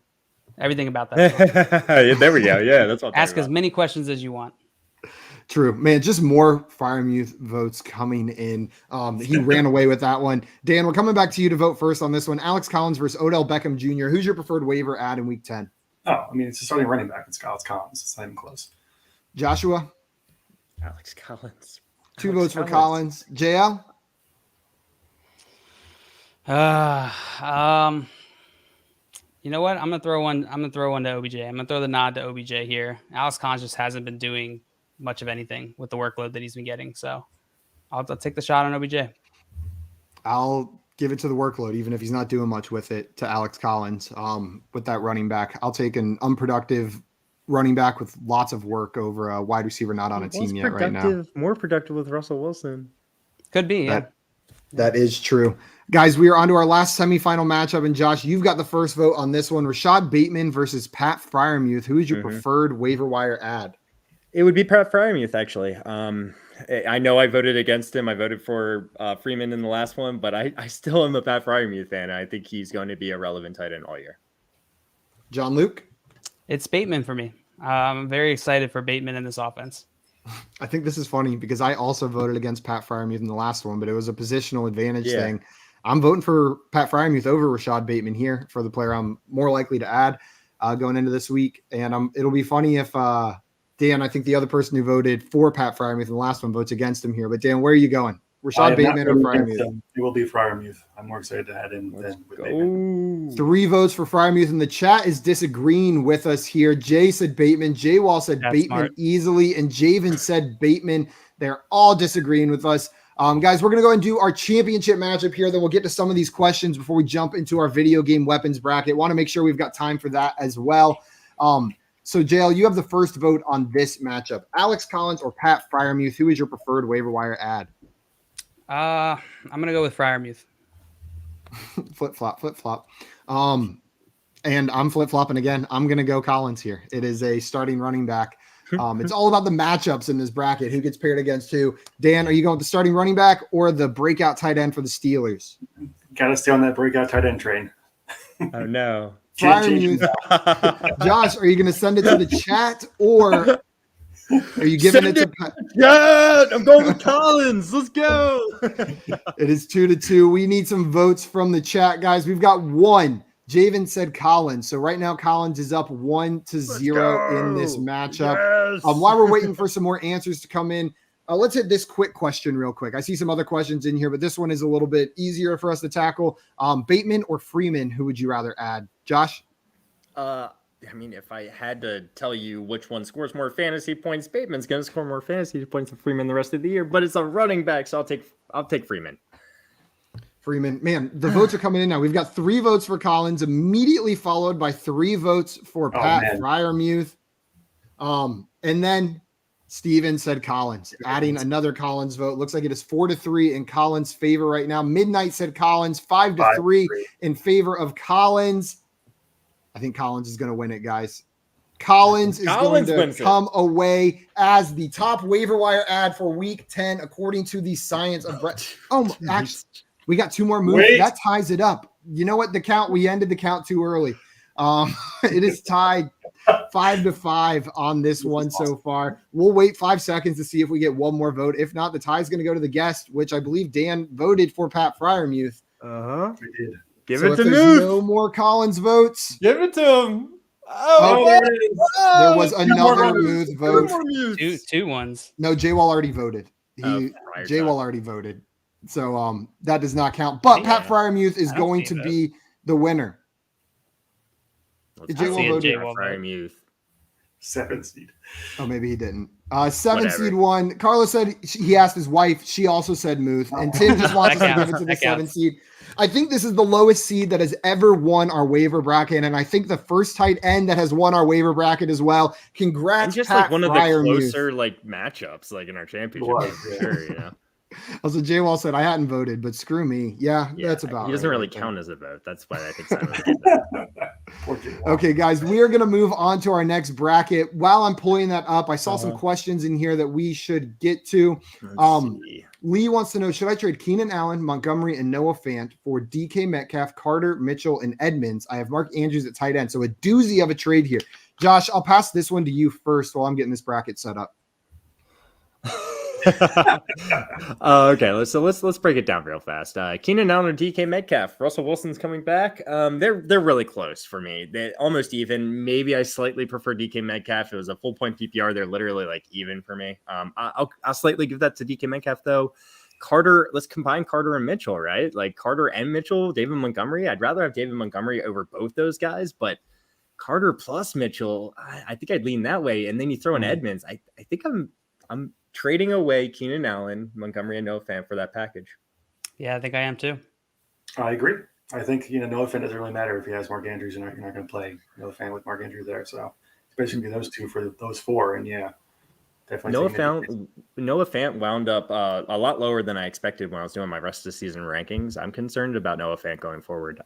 Everything about that. There we go. Yeah, that's what I'm Ask as many questions as you want. True, man. Just more Friarmuth votes coming in. He ran away with that one. Dan, we're coming back to you to vote first on this one. Alex Collins versus Odell Beckham Jr. Who's your preferred waiver ad in Week 10? Oh, I mean, it's a starting running back. It's Alex Collins. It's not even close. Joshua? Alex Collins. Two votes for Collins. JL? You know what? I'm gonna throw one to OBJ. I'm gonna throw the nod to OBJ here. Alex Collins just hasn't been doing much of anything with the workload that he's been getting. So I'll take the shot on OBJ. I'll give it to the workload, even if he's not doing much with it, to Alex Collins. With that running back, I'll take an unproductive running back with lots of work over a wide receiver not on a team yet right now. More productive with Russell Wilson. Could be, yeah. That is true. Guys, we are on to our last semifinal matchup, and Josh, you've got the first vote on this one. Rashad Bateman versus Pat Friarmuth. Who is your preferred waiver wire ad? It would be Pat Friarmuth, actually. I know I voted against him. I voted for Freeman in the last one, but I still am a Pat Friarmuth fan. I think he's going to be a relevant tight end all year. John Luke? It's Bateman for me. I'm very excited for Bateman in this offense. I think this is funny because I also voted against Pat Friarmuth in the last one, but it was a positional advantage thing. I'm voting for Pat Friarmuth over Rashad Bateman here for the player I'm more likely to add going into this week. And it'll be funny if Dan, I think the other person who voted for Pat Friarmuth in the last one, votes against him here. But Dan, where are you going? Rashad Bateman or Friarmuth? It will be Friarmuth. I'm more excited to add in than with Bateman. 3 votes for Friarmuth, and the chat is disagreeing with us here. Jay said Bateman. Jay Wall said Bateman smart. Easily, and Javen said Bateman. They're all disagreeing with us. Guys, we're going to go and do our championship matchup here. Then we'll get to some of these questions before we jump into our video game weapons bracket. Want to make sure we've got time for that as well. So, JL, you have the first vote on this matchup. Alex Collins or Pat Friarmuth, who is your preferred waiver wire ad? I'm going to go with Friarmuth. Flip-flop. And I'm flip-flopping again. I'm going to go Collins here. It is a starting running back. It's all about the matchups in this bracket. Who gets paired against who? Dan, are you going with the starting running back or the breakout tight end for the Steelers? Got to stay on that breakout tight end train. Oh, no. Josh, are you going to send it to the chat or are you giving it to Pat? Yeah, I'm going with Collins. Let's go. It is 2-2. We need some votes from the chat, guys. We've got 1. Javen said Collins. So right now, Collins is up 1-0 in this matchup. Yes. While we're waiting for some more answers to come in, let's hit this quick question real quick. I see some other questions in here, but this one is a little bit easier for us to tackle. Bateman or Freeman, who would you rather add? Josh? I mean, if I had to tell you which one scores more fantasy points, Bateman's going to score more fantasy points than Freeman the rest of the year, but it's a running back, so I'll take Freeman. Freeman, man, the votes are coming in now. We've got 3 votes for Collins, immediately followed by 3 votes for Pat Friarmuth. And then Steven said Collins, adding another Collins vote. Looks like it is 4-3 in Collins' favor right now. Midnight said Collins, 5-3 in favor of Collins. I think Collins is going to win it, guys. Collins is going to come away as the top waiver wire ad for Week 10, according to the science of Brett. Oh, actually, we got 2 more moves. Wait. That ties it up. You know what? We ended the count too early. It is tied 5-5 on this one so far. We'll wait 5 seconds to see if we get one more vote. If not, the tie is going to go to the guest, which I believe Dan voted for Pat Friarmuth. Uh-huh. We did. Give So it to there's Muth. no more Collins votes. Give it to him. Oh, there it is. There was Two more another Muth. Muth vote. Two more Muths. Two ones. No, J-Wall already voted. J-Wall already voted. So that does not count. But Pat Friarmuth is going to be the winner. J-Wall voted Friarmuth. 7 seed. Oh, maybe he didn't. 7 seed won. Carlos said he asked his wife. She also said Muth. And Tim just wants us to give it to the 7 seed. I think this is the lowest seed that has ever won our waiver bracket. And I think the first tight end that has won our waiver bracket as well. Congrats, and just Pat like one of the closer Muth. matchups in our championship. For sure, Also, J-Wall said, I hadn't voted, but screw me. Yeah, that's about He doesn't right. really count as a vote. That's why I think Simon. Okay, guys, we are going to move on to our next bracket. While I'm pulling that up, I saw some questions in here that we should get to. Lee wants to know, should I trade Keenan Allen, Montgomery, and Noah Fant for DK Metcalf, Carter, Mitchell, and Edmonds? I have Mark Andrews at tight end, so a doozy of a trade here. Josh, I'll pass this one to you first while I'm getting this bracket set up. Okay, let's break it down real fast. Keenan Allen or DK Metcalf. Russell Wilson's coming back. They're really close for me. They're almost even. Maybe I slightly prefer DK Metcalf. It was a full point PPR. They're literally like even for me. I'll slightly give that to DK Metcalf though. Carter, let's combine Carter and Mitchell, right? Like Carter and Mitchell, David Montgomery. I'd rather have David Montgomery over both those guys, but Carter plus Mitchell, I think I'd lean that way. And then you throw in Edmonds. I think I'm trading away Keenan Allen, Montgomery, and Noah Fant for that package. Yeah, I think I am too. I agree. I think Noah Fant doesn't really matter if he has Mark Andrews. You're not going to play Noah Fant with Mark Andrews there. So especially those two for those four. And definitely Noah Fant wound up a lot lower than I expected when I was doing my rest of the season rankings. I'm concerned about Noah Fant going forward.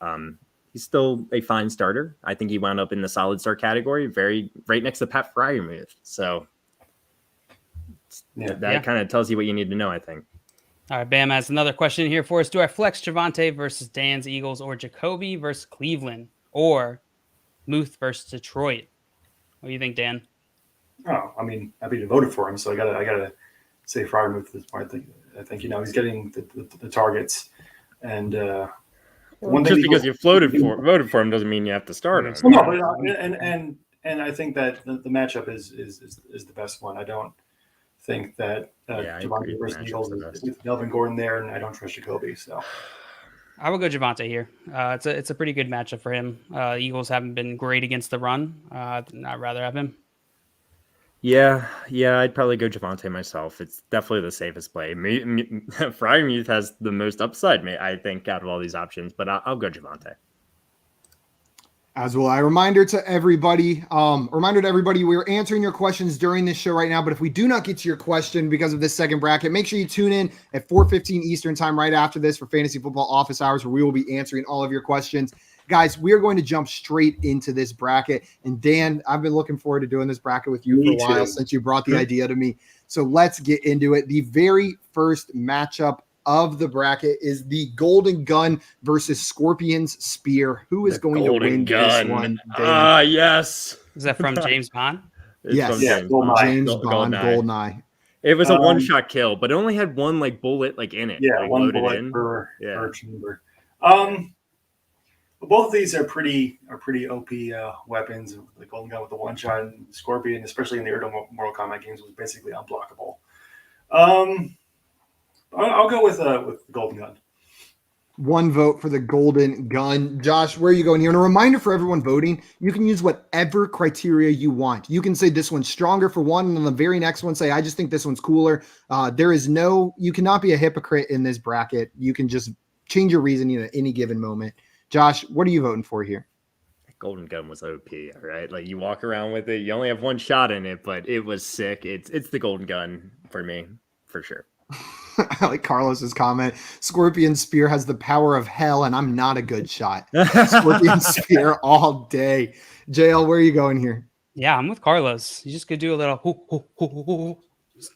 He's still a fine starter. I think he wound up in the solid start category, right next to Pat Friarmuth. So that kind of tells you what you need to know, I think. All right, Bam has another question here for us. Do I flex Javonte versus Dan's Eagles, or Jacoby versus Cleveland, or Muth versus Detroit? What do you think, Dan? Oh, I mean, I've been voted for him, so I gotta say Friarmuth is part. I think he's getting the targets, and just because you voted for him doesn't mean you have to start him. No, but, and I think that the matchup is the best one. I don't think that Javonte versus Eagles with Melvin Gordon there, and I don't trust Jacoby. So I will go Javonte here. It's a pretty good matchup for him. Eagles haven't been great against the run. I'd rather have him. Yeah, I'd probably go Javonte myself. It's definitely the safest play. Friarmuth has the most upside, I think, out of all these options, but I'll go Javonte. As well, a reminder to everybody, we're answering your questions during this show right now, but if we do not get to your question because of this second bracket, make sure you tune in at 4:15 Eastern time right after this for Fantasy Football Office Hours, where we will be answering all of your questions. Guys, we are going to jump straight into this bracket. And Dan, I've been looking forward to doing this bracket with you for a while since you brought the idea to me. So let's get into it. The very first matchup of the bracket is the Golden Gun versus Scorpion's Spear. Who is going to win this one? Yes. Is that from James Bond? Yes. James Bond, Goldeneye. It was a one-shot kill, but it only had one bullet in it. Yeah, one bullet per chamber. Both of these are pretty OP weapons. The Golden Gun with the one shot, and Scorpion, especially in the early Mortal Kombat games, was basically unblockable. I'll go with the Golden Gun. One vote for the Golden Gun. Josh, where are you going here? And a reminder for everyone voting, you can use whatever criteria you want. You can say this one's stronger for one, and then the very next one say, I just think this one's cooler. You cannot be a hypocrite in this bracket. You can just change your reasoning at any given moment. Josh, what are you voting for here? Golden Gun was OP, all right? Like, you walk around with it, you only have one shot in it, but it was sick. It's the Golden Gun for me, for sure. I like Carlos's comment. Scorpion Spear has the power of hell, and I'm not a good shot. Scorpion Spear all day. JL, where are you going here? Yeah, I'm with Carlos. You just could do a little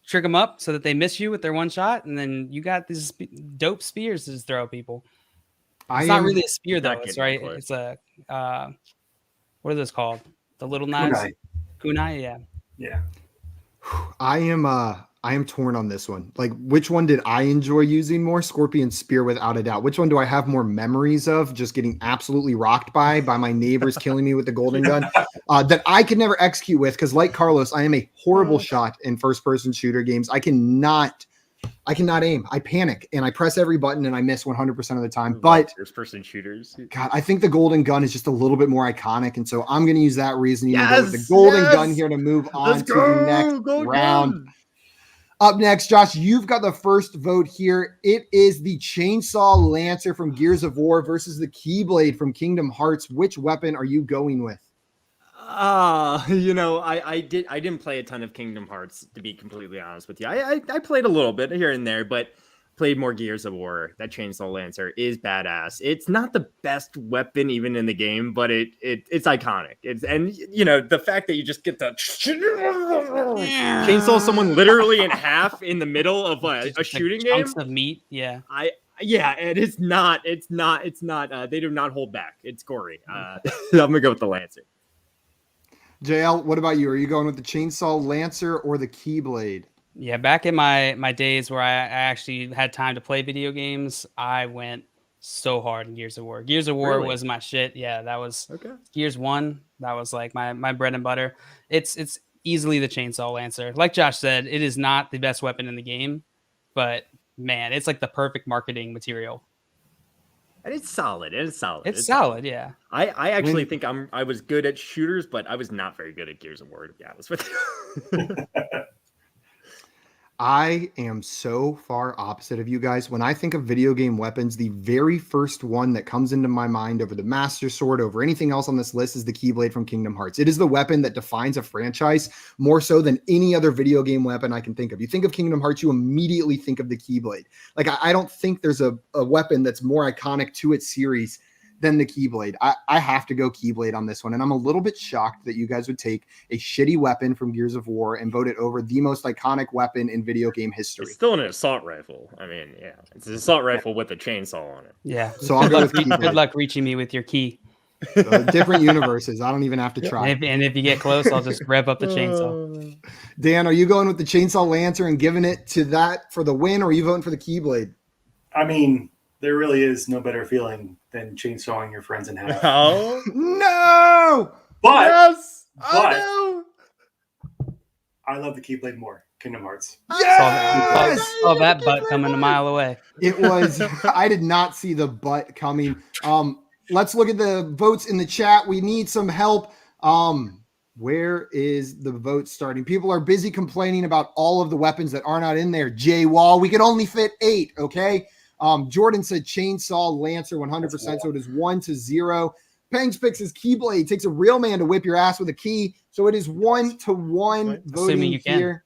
trick them up so that they miss you with their one shot, and then you got these dope spears to just throw at people. It's not really a spear though. It's right. It's a what are those called? The little knives. Kunai. Yeah. Yeah. I am torn on this one. Like, which one did I enjoy using more? Scorpion Spear, without a doubt. Which one do I have more memories of? Just getting absolutely rocked by my neighbors killing me with the golden gun that I could never execute with. Because like Carlos, I am a horrible shot in first-person shooter games. I cannot aim. I panic and I press every button and I miss 100% of the time. But first-person shooters. God, I think the golden gun is just a little bit more iconic, and so I'm going to use that reasoning to go with the golden gun here to move on to the next round. Up next, Josh, you've got the first vote here. It is the Chainsaw Lancer from Gears of War versus the Keyblade from Kingdom Hearts. Which weapon are you going with? I didn't play a ton of Kingdom Hearts, to be completely honest with you. I played a little bit here and there, but played more Gears of War. That Chainsaw Lancer is badass. It's not the best weapon even in the game, but it's iconic. The fact that you just get to chainsaw someone literally in half in the middle of a shooting game. Chunks of meat. Yeah. And it's not, they do not hold back. It's gory. I'm gonna go with the Lancer. JL, what about you? Are you going with the Chainsaw Lancer or the Keyblade? Yeah, back in my days where I actually had time to play video games, I went so hard in Gears of War. Gears of War was my shit. Yeah, that was Gears 1. That was like my bread and butter. It's easily the Chainsaw Lancer. Like Josh said, it is not the best weapon in the game, but man, it's like the perfect marketing material. And it's solid. It's solid, yeah. I actually think I was good at shooters, but I was not very good at Gears of War, to be honest with you. I am so far opposite of you guys. When I think of video game weapons, the very first one that comes into my mind over the Master Sword, over anything else on this list, is the Keyblade from Kingdom Hearts. It is the weapon that defines a franchise more so than any other video game weapon I can think of. You think of Kingdom Hearts, you immediately think of the Keyblade. Like, I don't think there's a weapon that's more iconic to its series than the Keyblade. I have to go Keyblade on this one. And I'm a little bit shocked that you guys would take a shitty weapon from Gears of War and vote it over the most iconic weapon in video game history. It's still an assault rifle. I mean, yeah. It's an assault rifle with a chainsaw on it. Yeah. So I'll go with Keyblade. Good luck reaching me with your key. Different universes. I don't even have to try. And if you get close, I'll just rev up the chainsaw. Dan, are you going with the Chainsaw Lancer and giving it to that for the win, or are you voting for the Keyblade? I mean, there really is no better feeling than chainsawing your friends in half. Oh no! But yes! Oh no! I love the Keyblade more. Kingdom Hearts. Yes! Saw that butt coming a mile away. It was. I did not see the butt coming. Let's look at the votes in the chat. We need some help. Where is the vote starting? People are busy complaining about all of the weapons that are not in there. J Wall, we can only fit 8. Okay. Jordan said Chainsaw Lancer 100%, so it is 1-0. Pangs picks his Keyblade, takes a real man to whip your ass with a key, so it is 1-1 voting here.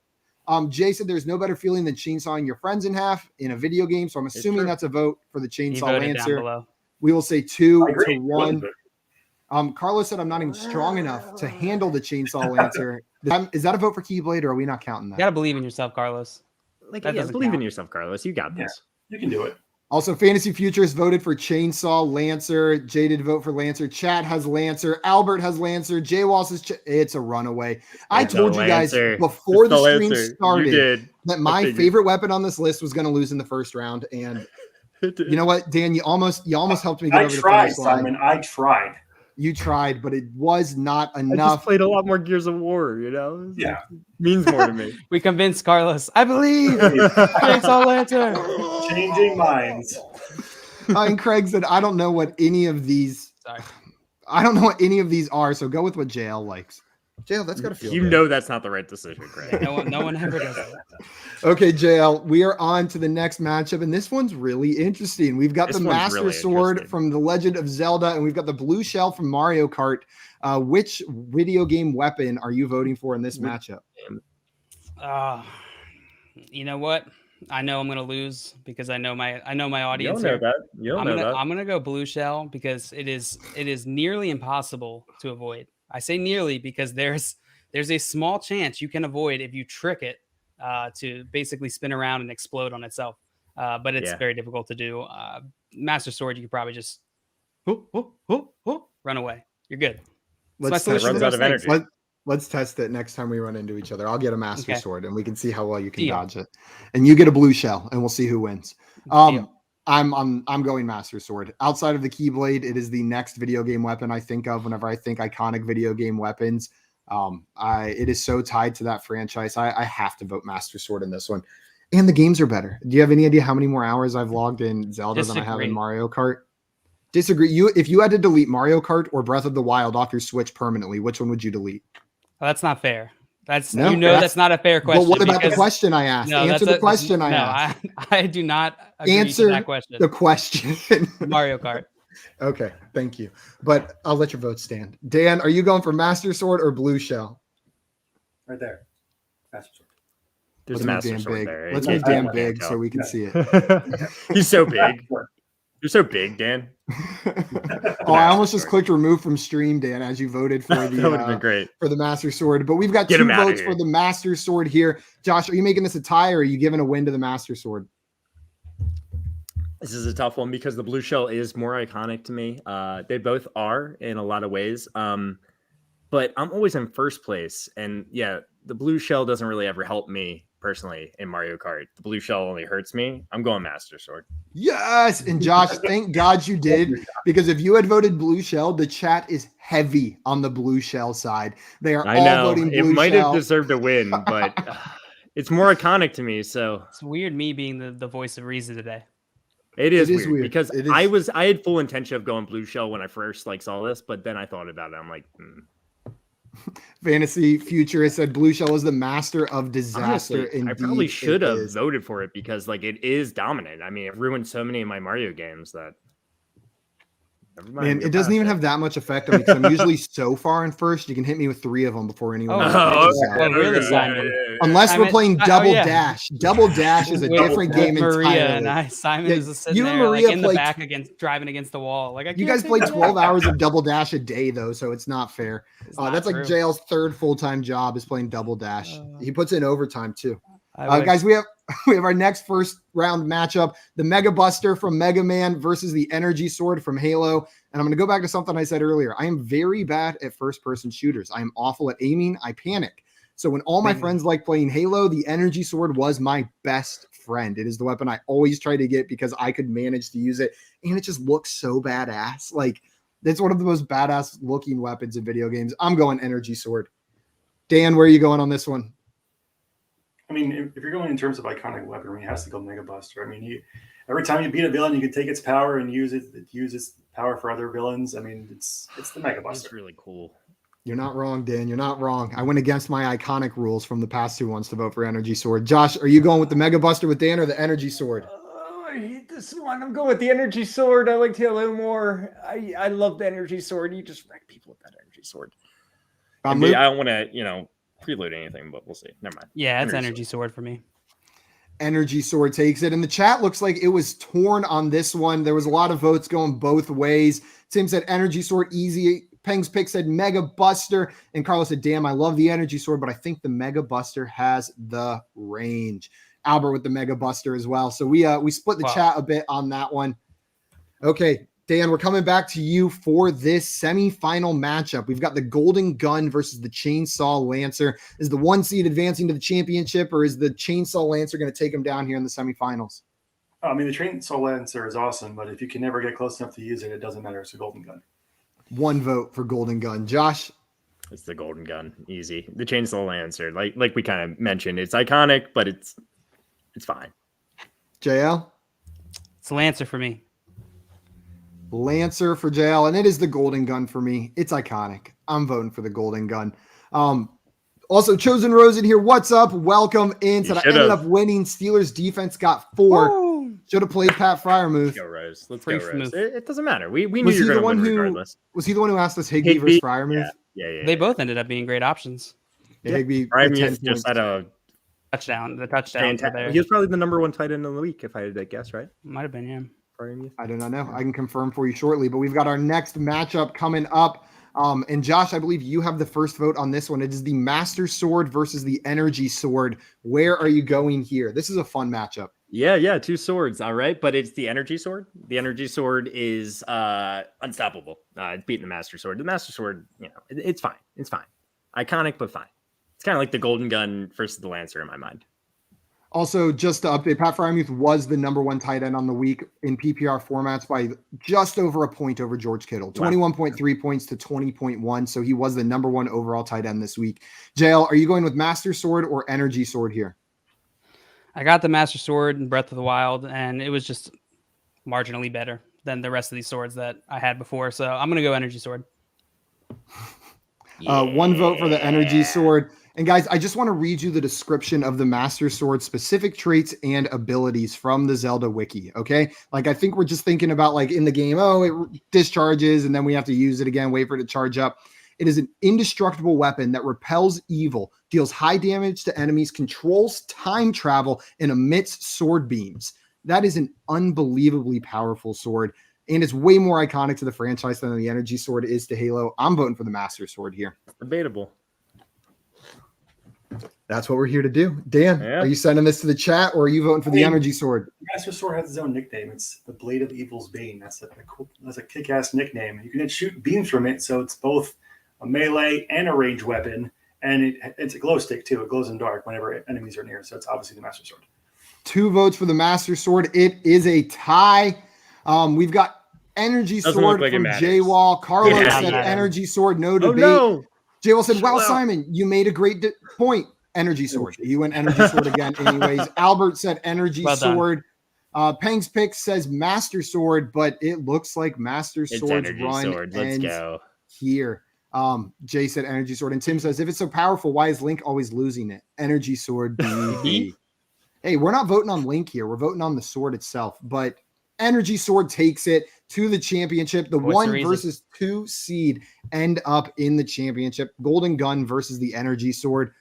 Jay said there's no better feeling than chainsawing your friends in half in a video game, so I'm assuming that's a vote for the Chainsaw Lancer. We will say 2-1. Carlos said I'm not even strong enough to handle the Chainsaw Lancer. Is that a vote for Keyblade, or are we not counting that? You gotta believe in yourself, Carlos. Believe in yourself, Carlos. You got this. You can do it. Also, Fantasy Futures voted for Chainsaw Lancer. Jay did vote for Lancer. Chat has Lancer. Albert has Lancer. Jay Wall says it's a runaway. I told you guys before the stream started that my favorite weapon on this list was going to lose in the first round. And you know what, Dan, you almost helped me get over the finish line. Simon. I tried. You tried, but it was not enough. I just played a lot more Gears of War, you know? Yeah. It means more to me. We convinced Carlos. I believe. Chainsaw Lancer. Changing minds. And Craig said, I don't know what any of these are, so go with what JL likes. JL, that's got to feel good. know that's not the right decision, Craig. No one ever does that. Okay, JL, we are on to the next matchup, and this one's really interesting. We've got the Master Sword from The Legend of Zelda, and we've got the blue shell from Mario Kart. Which video game weapon are you voting for in this matchup? You know what? I know I'm going to lose because I know my audience. You don't know that. I'm going to go blue shell because it is nearly impossible to avoid. I say nearly because there's a small chance you can avoid if you trick it to basically spin around and explode on itself. But it's very difficult to do. Master Sword, you could probably just run away. You're good. Let's solution runs to out those of things. energy. Let's test it next time we run into each other. I'll get a Master Okay. Sword, and we can see how well you can Deal. dodge it. And you get a blue shell, and we'll see who wins. Deal. I'm going Master Sword. Outside of the Keyblade, it is the next video game weapon I think of whenever I think iconic video game weapons. It is so tied to that franchise. I have to vote Master Sword in this one. And the games are better. Do you have any idea how many more hours I've logged in Zelda than I have in Mario Kart? Disagree. If you had to delete Mario Kart or Breath of the Wild off your Switch permanently, which one would you delete? Well, that's not fair. That's that's not a fair question. But what about the question I asked? Answer the question I asked. I do not agree Answer to that question. the question. Mario Kart. Okay, thank you. But I'll let your vote stand. Dan, are you going for Master Sword or Blue Shell? Right there. Master Sword. There's a Let's Master move Sword big. there. Let's You move can't damn big tell. so we can see it. He's so big. You're so big, Dan. I almost just clicked remove from stream, Dan, as you voted for That would have been the great. for the Master Sword. But we've got Get 2 him outta votes here. for the Master Sword here. Josh, are you making this a tie or are you giving a win to the Master Sword? This is a tough one because the blue shell is more iconic to me. They both are in a lot of ways. But I'm always in first place. And yeah, the blue shell doesn't really ever help me personally in Mario Kart. The blue shell only hurts me. I'm going Master Sword. Yes. And Josh, thank God you did, because if you had voted Blue Shell, the chat is heavy on the Blue Shell side. They are I all know voting it Blue might Shell. have deserved a win, but it's more iconic to me. So It's weird me being the voice of reason today. it is It is weird weird. because It is. I had full intention of going blue shell when I first saw this, but then I thought about it. I'm like, Fantasy Futurist said Blue Shell is the master of disaster. honestly, I Indeed, probably should it have is. voted for it because it is dominant. I mean, it ruined so many of my Mario games that. Never mind, Man, you're it doesn't past even it. have that much effect on me because I'm usually so far in first. You can hit me with 3 of them before anyone else Oh, catches okay. up. Oh, really, Simon? Unless we're Simon- playing oh, Double yeah. Dash. Double Dash is a different game Maria entirely. and Simon Yeah, is just sitting you and there Maria in the play back driving against the wall. Like I You can't guys take play that 12 out. hours of Double Dash a day, though, so it's not fair. It's not That's like true. JL's 3rd full-time job is playing Double Dash. He puts in overtime, too. I wish. Guys, we have our next first round matchup, the Mega Buster from Mega Man versus the Energy Sword from Halo. And I'm going to go back to something I said earlier. I am very bad at first-person shooters. I am awful at aiming. I panic. So when all my friends like playing Halo, the Energy Sword was my best friend. It is the weapon I always try to get because I could manage to use it. And it just looks so badass. Like, it's one of the most badass looking weapons in video games. I'm going Energy Sword. Dan, where are you going on this one? I mean, if you're going in terms of iconic weaponry, it has to go Mega Buster. I mean, every time you beat a villain, you can take its power and use its power for other villains. I mean, it's the Mega Buster. It's really cool. You're not wrong, Dan. You're not wrong. I went against my iconic rules from the past 2 ones to vote for Energy Sword. Josh, are you going with the Mega Buster with Dan or the Energy Sword? Oh, I hate this one. I'm going with the Energy Sword. I like Halo more. I love the Energy Sword. You just wreck people with that Energy Sword. I don't want to, prelude anything, but we'll see. Never mind. Yeah, it's Energy Sword for me. Energy Sword takes it. And the chat looks like it was torn on this one. There was a lot of votes going both ways. Tim said Energy Sword easy. Peng's pick said Mega Buster. And Carlos said, damn, I love the Energy Sword, but I think the Mega Buster has the range. Albert with the Mega Buster as well. So we split the chat a bit on that one. Okay, Dan, we're coming back to you for this semifinal matchup. We've got the Golden Gun versus the Chainsaw Lancer. Is the 1 seed advancing to the championship, or is the Chainsaw Lancer going to take him down here in the semifinals? I mean, the Chainsaw Lancer is awesome, but if you can never get close enough to use it, it doesn't matter. It's a Golden Gun. 1 vote for Golden Gun. Josh? It's the Golden Gun. Easy. The Chainsaw Lancer, like we kind of mentioned, it's iconic, but it's fine. JL? It's Lancer for me. Lancer for JL, and it is the Golden Gun for me. It's iconic. I'm voting for the Golden Gun. Also, Chosen Rose in here. What's up? Welcome in. So I ended up winning. Steelers defense got 4. Should have played Pat Friarmuth. Let's go, Rose. Let's go, Rose. It doesn't matter. We knew Was you were he the going to one win who regardless. was he the one who asked us Higbee versus Friarmuth? Yeah. They both ended up being great options. Yeah, Higbee Friarmuth just had a touchdown. The touchdown. He was probably the number 1 tight end of the week, if I had to guess, right? Might have been, yeah. I do not know. I can confirm for you shortly, but we've got our next matchup coming up. And Josh, I believe you have the first vote on this one. It is the Master Sword versus the Energy Sword. Where are you going here? This is a fun matchup. Yeah, 2 swords. All right, but it's the Energy Sword. The Energy Sword is unstoppable. It's beating the Master Sword. The Master Sword, it's fine. It's fine. Iconic, but fine. It's kind of like the Golden Gun versus the Lancer in my mind. Also, just to update, Pat Friarmuth was the number 1 tight end on the week in PPR formats by just over a point over George Kittle. 21.3 points to 20.1. So he was the number 1 overall tight end this week. JL, are you going with Master Sword or Energy Sword here? I got the Master Sword in Breath of the Wild, and it was just marginally better than the rest of these swords that I had before. So I'm going to go Energy Sword. 1 vote for the Energy Sword. And guys, I just want to read you the description of the Master Sword specific traits and abilities from the Zelda wiki. Okay. Like, I think we're just thinking about like in the game, it discharges and then we have to use it again, wait for it to charge up. It is an indestructible weapon that repels evil, deals high damage to enemies, controls time travel, and emits sword beams. That is an unbelievably powerful sword, and it's way more iconic to the franchise than the Energy Sword is to Halo. I'm voting for the Master Sword here. Debatable. That's what we're here to do. Dan, Are you sending this to the chat, or are you voting for the Energy Sword? Master Sword has its own nickname. It's the Blade of Evil's Bane. That's a kick-ass nickname. You can shoot beams from it, so it's both a melee and a ranged weapon, and it's a glow stick too. It glows in the dark whenever enemies are near, so it's obviously the Master Sword. 2 votes for the Master Sword. It is a tie. We've got Energy Sword from J-Wall. Carlos said Energy Sword, no debate. No. J-Wall said, wow, Simon, you made a great point. Energy Sword. You went Energy Sword again anyways. Albert said Energy Sword. Pang's Pick says Master Sword, but it looks like Master Sword's run ends here. Jay said Energy Sword, and Tim says, if it's so powerful, why is Link always losing it? Energy Sword. Hey, we're not voting on Link here. We're voting on the sword itself, but Energy Sword takes it to the championship. The 1 versus 2 seed end up in the championship. Golden Gun versus the Energy Sword.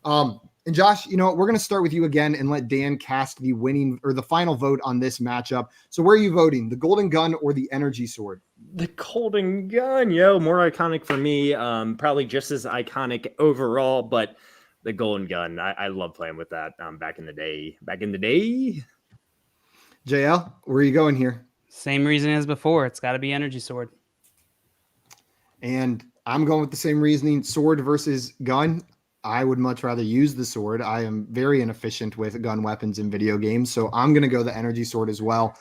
And Josh, we're going to start with you again and let Dan cast the winning or the final vote on this matchup. So where are you voting? The Golden Gun or the Energy Sword? The Golden Gun, more iconic for me. Probably just as iconic overall, but the Golden Gun, I love playing with that. Back in the day. JL, where are you going here? Same reason as before. It's got to be Energy Sword. And I'm going with the same reasoning. Sword versus gun. I would much rather use the sword. I am very inefficient with gun weapons in video games, so I'm going to go the Energy Sword as well.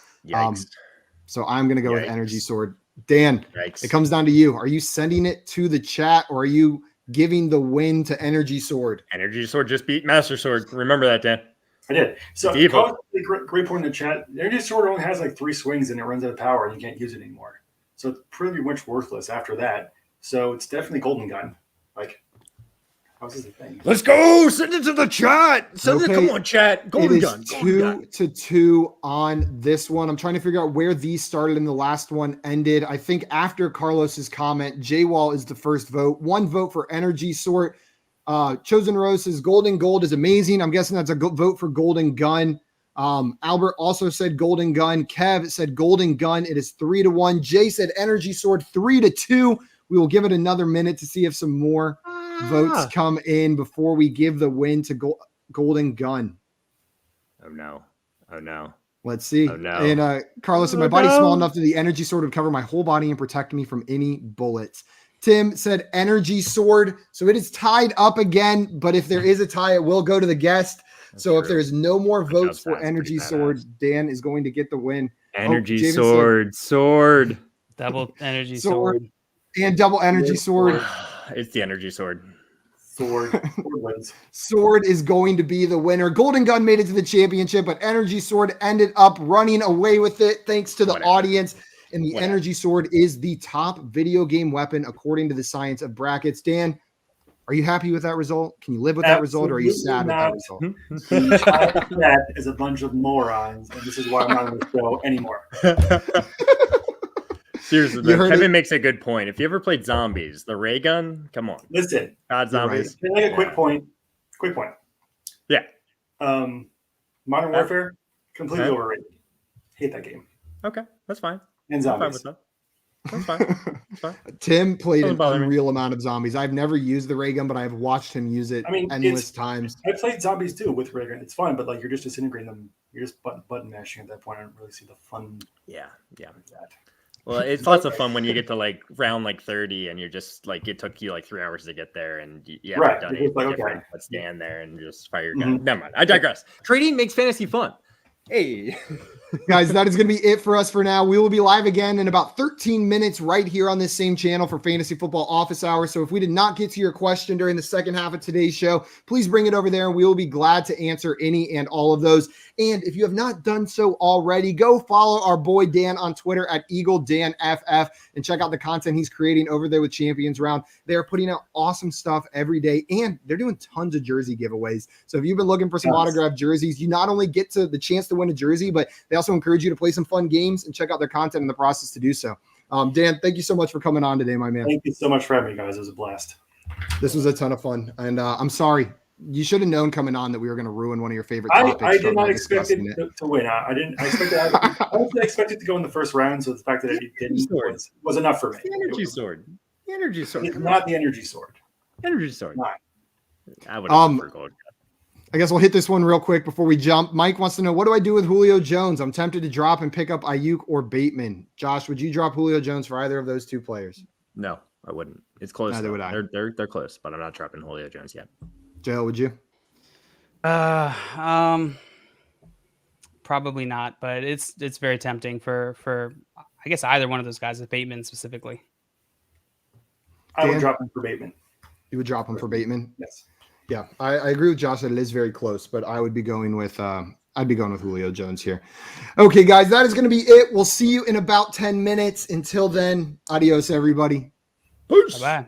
So I'm going to go with Energy Sword. Dan, it comes down to you. Are you sending it to the chat, or are you giving the win to Energy Sword? Energy Sword just beat Master Sword. Remember that, Dan. I did. So great point in the chat. The Energy Sword only has like 3 swings and it runs out of power and you can't use it anymore. So it's pretty much worthless after that. So it's definitely Golden Gun. Like, how's this a thing? Let's go. Send it to the chat. Come on, chat. Golden Gun. 2-2 on this one. I'm trying to figure out where these started and the last one ended. I think after Carlos's comment, J-Wall is the first vote. 1 vote for Energy Sword. Chosen Rose says Golden Gold is amazing. I'm guessing that's a vote for Golden Gun. Albert also said Golden Gun. Kev said Golden Gun. It is 3-1. Jay said Energy Sword 3-2. We will give it another minute to see if some more votes come in before we give the win to Golden Gun. Oh no. Let's see. Oh, no. And Carlos said my body's small enough that the Energy Sword would cover my whole body and protect me from any bullets. Tim said Energy Sword. So it is tied up again, but if there is a tie, it will go to the guest. That's so true. If there's no more votes for Energy Sword, Dan is going to get the win. Energy Sword. Double Energy Sword. And double Energy Sword. It's the Energy Sword. Sword is going to be the winner. Golden Gun made it to the championship, but Energy Sword ended up running away with it thanks to the audience. And the Energy Sword is the top video game weapon according to the science of brackets. Dan, are you happy with that result? Can you live with that result, or are you sad with that result? That is a bunch of morons, and this is why I'm not on the show anymore. Seriously, Kevin makes a good point. If you ever played Zombies, the ray gun, come on. Listen. God, Zombies. Can I make a quick point? Quick point. Yeah. Modern Warfare, completely overrated. Hate that game. Okay, that's fine. And Zombies. That's fine. That's fine. Tim played Doesn't an bother me. unreal amount of zombies. I've never used the ray gun, but I've watched him use it endless times. I played zombies too with ray gun. It's fun, but like you're just disintegrating them. You're just button mashing at that point. I don't really see the fun. Yeah. With that. Well, it's lots of fun when you get to like round like 30 and you're just like it took you like 3 hours to get there and you haven't done anything different but stand there and just fire your gun. Never mind. I digress. Trading makes fantasy fun. Hey. Guys, that is going to be it for us for now. We will be live again in about 13 minutes right here on this same channel for Fantasy Football Office Hours. So if we did not get to your question during the second half of today's show, please bring it over there and we will be glad to answer any and all of those. And if you have not done so already, go follow our boy Dan on Twitter at EagleDanFF and check out the content he's creating over there with Champions Round. They are putting out awesome stuff every day and they're doing tons of jersey giveaways. So if you've been looking for some autographed jerseys, you not only get to the chance to win a jersey, but they also encourage you to play some fun games and check out their content in the process to do so. Dan, thank you so much for coming on today, my man. Thank you so much for having me, guys. It was a blast. This was a ton of fun. And I'm sorry. You should have known coming on that we were going to ruin one of your favorite topics. I did not expect it to win. I didn't. I expected it to go in the first round, so the fact that it didn't was enough for me. The energy sword. The energy sword. Not the energy sword. Energy sword. Not. I would have preferred gold. I guess we'll hit this one real quick before we jump. Mike wants to know, what do I do with Julio Jones? I'm tempted to drop and pick up Ayuk or Bateman. Josh, would you drop Julio Jones for either of those two players? No, I wouldn't. It's close. Neither would I. They're close, but I'm not dropping Julio Jones yet. Joe, would you? Probably not, but it's very tempting for I guess either one of those guys, with Bateman specifically. I would drop him for Bateman. You would drop him for Bateman? Yes. Yeah, I agree with Josh that it is very close, but I would be going with I'd be going with Julio Jones here. Okay, guys, that is going to be it. We'll see you in about 10 minutes. Until then, adios, everybody. Peace. Bye-bye.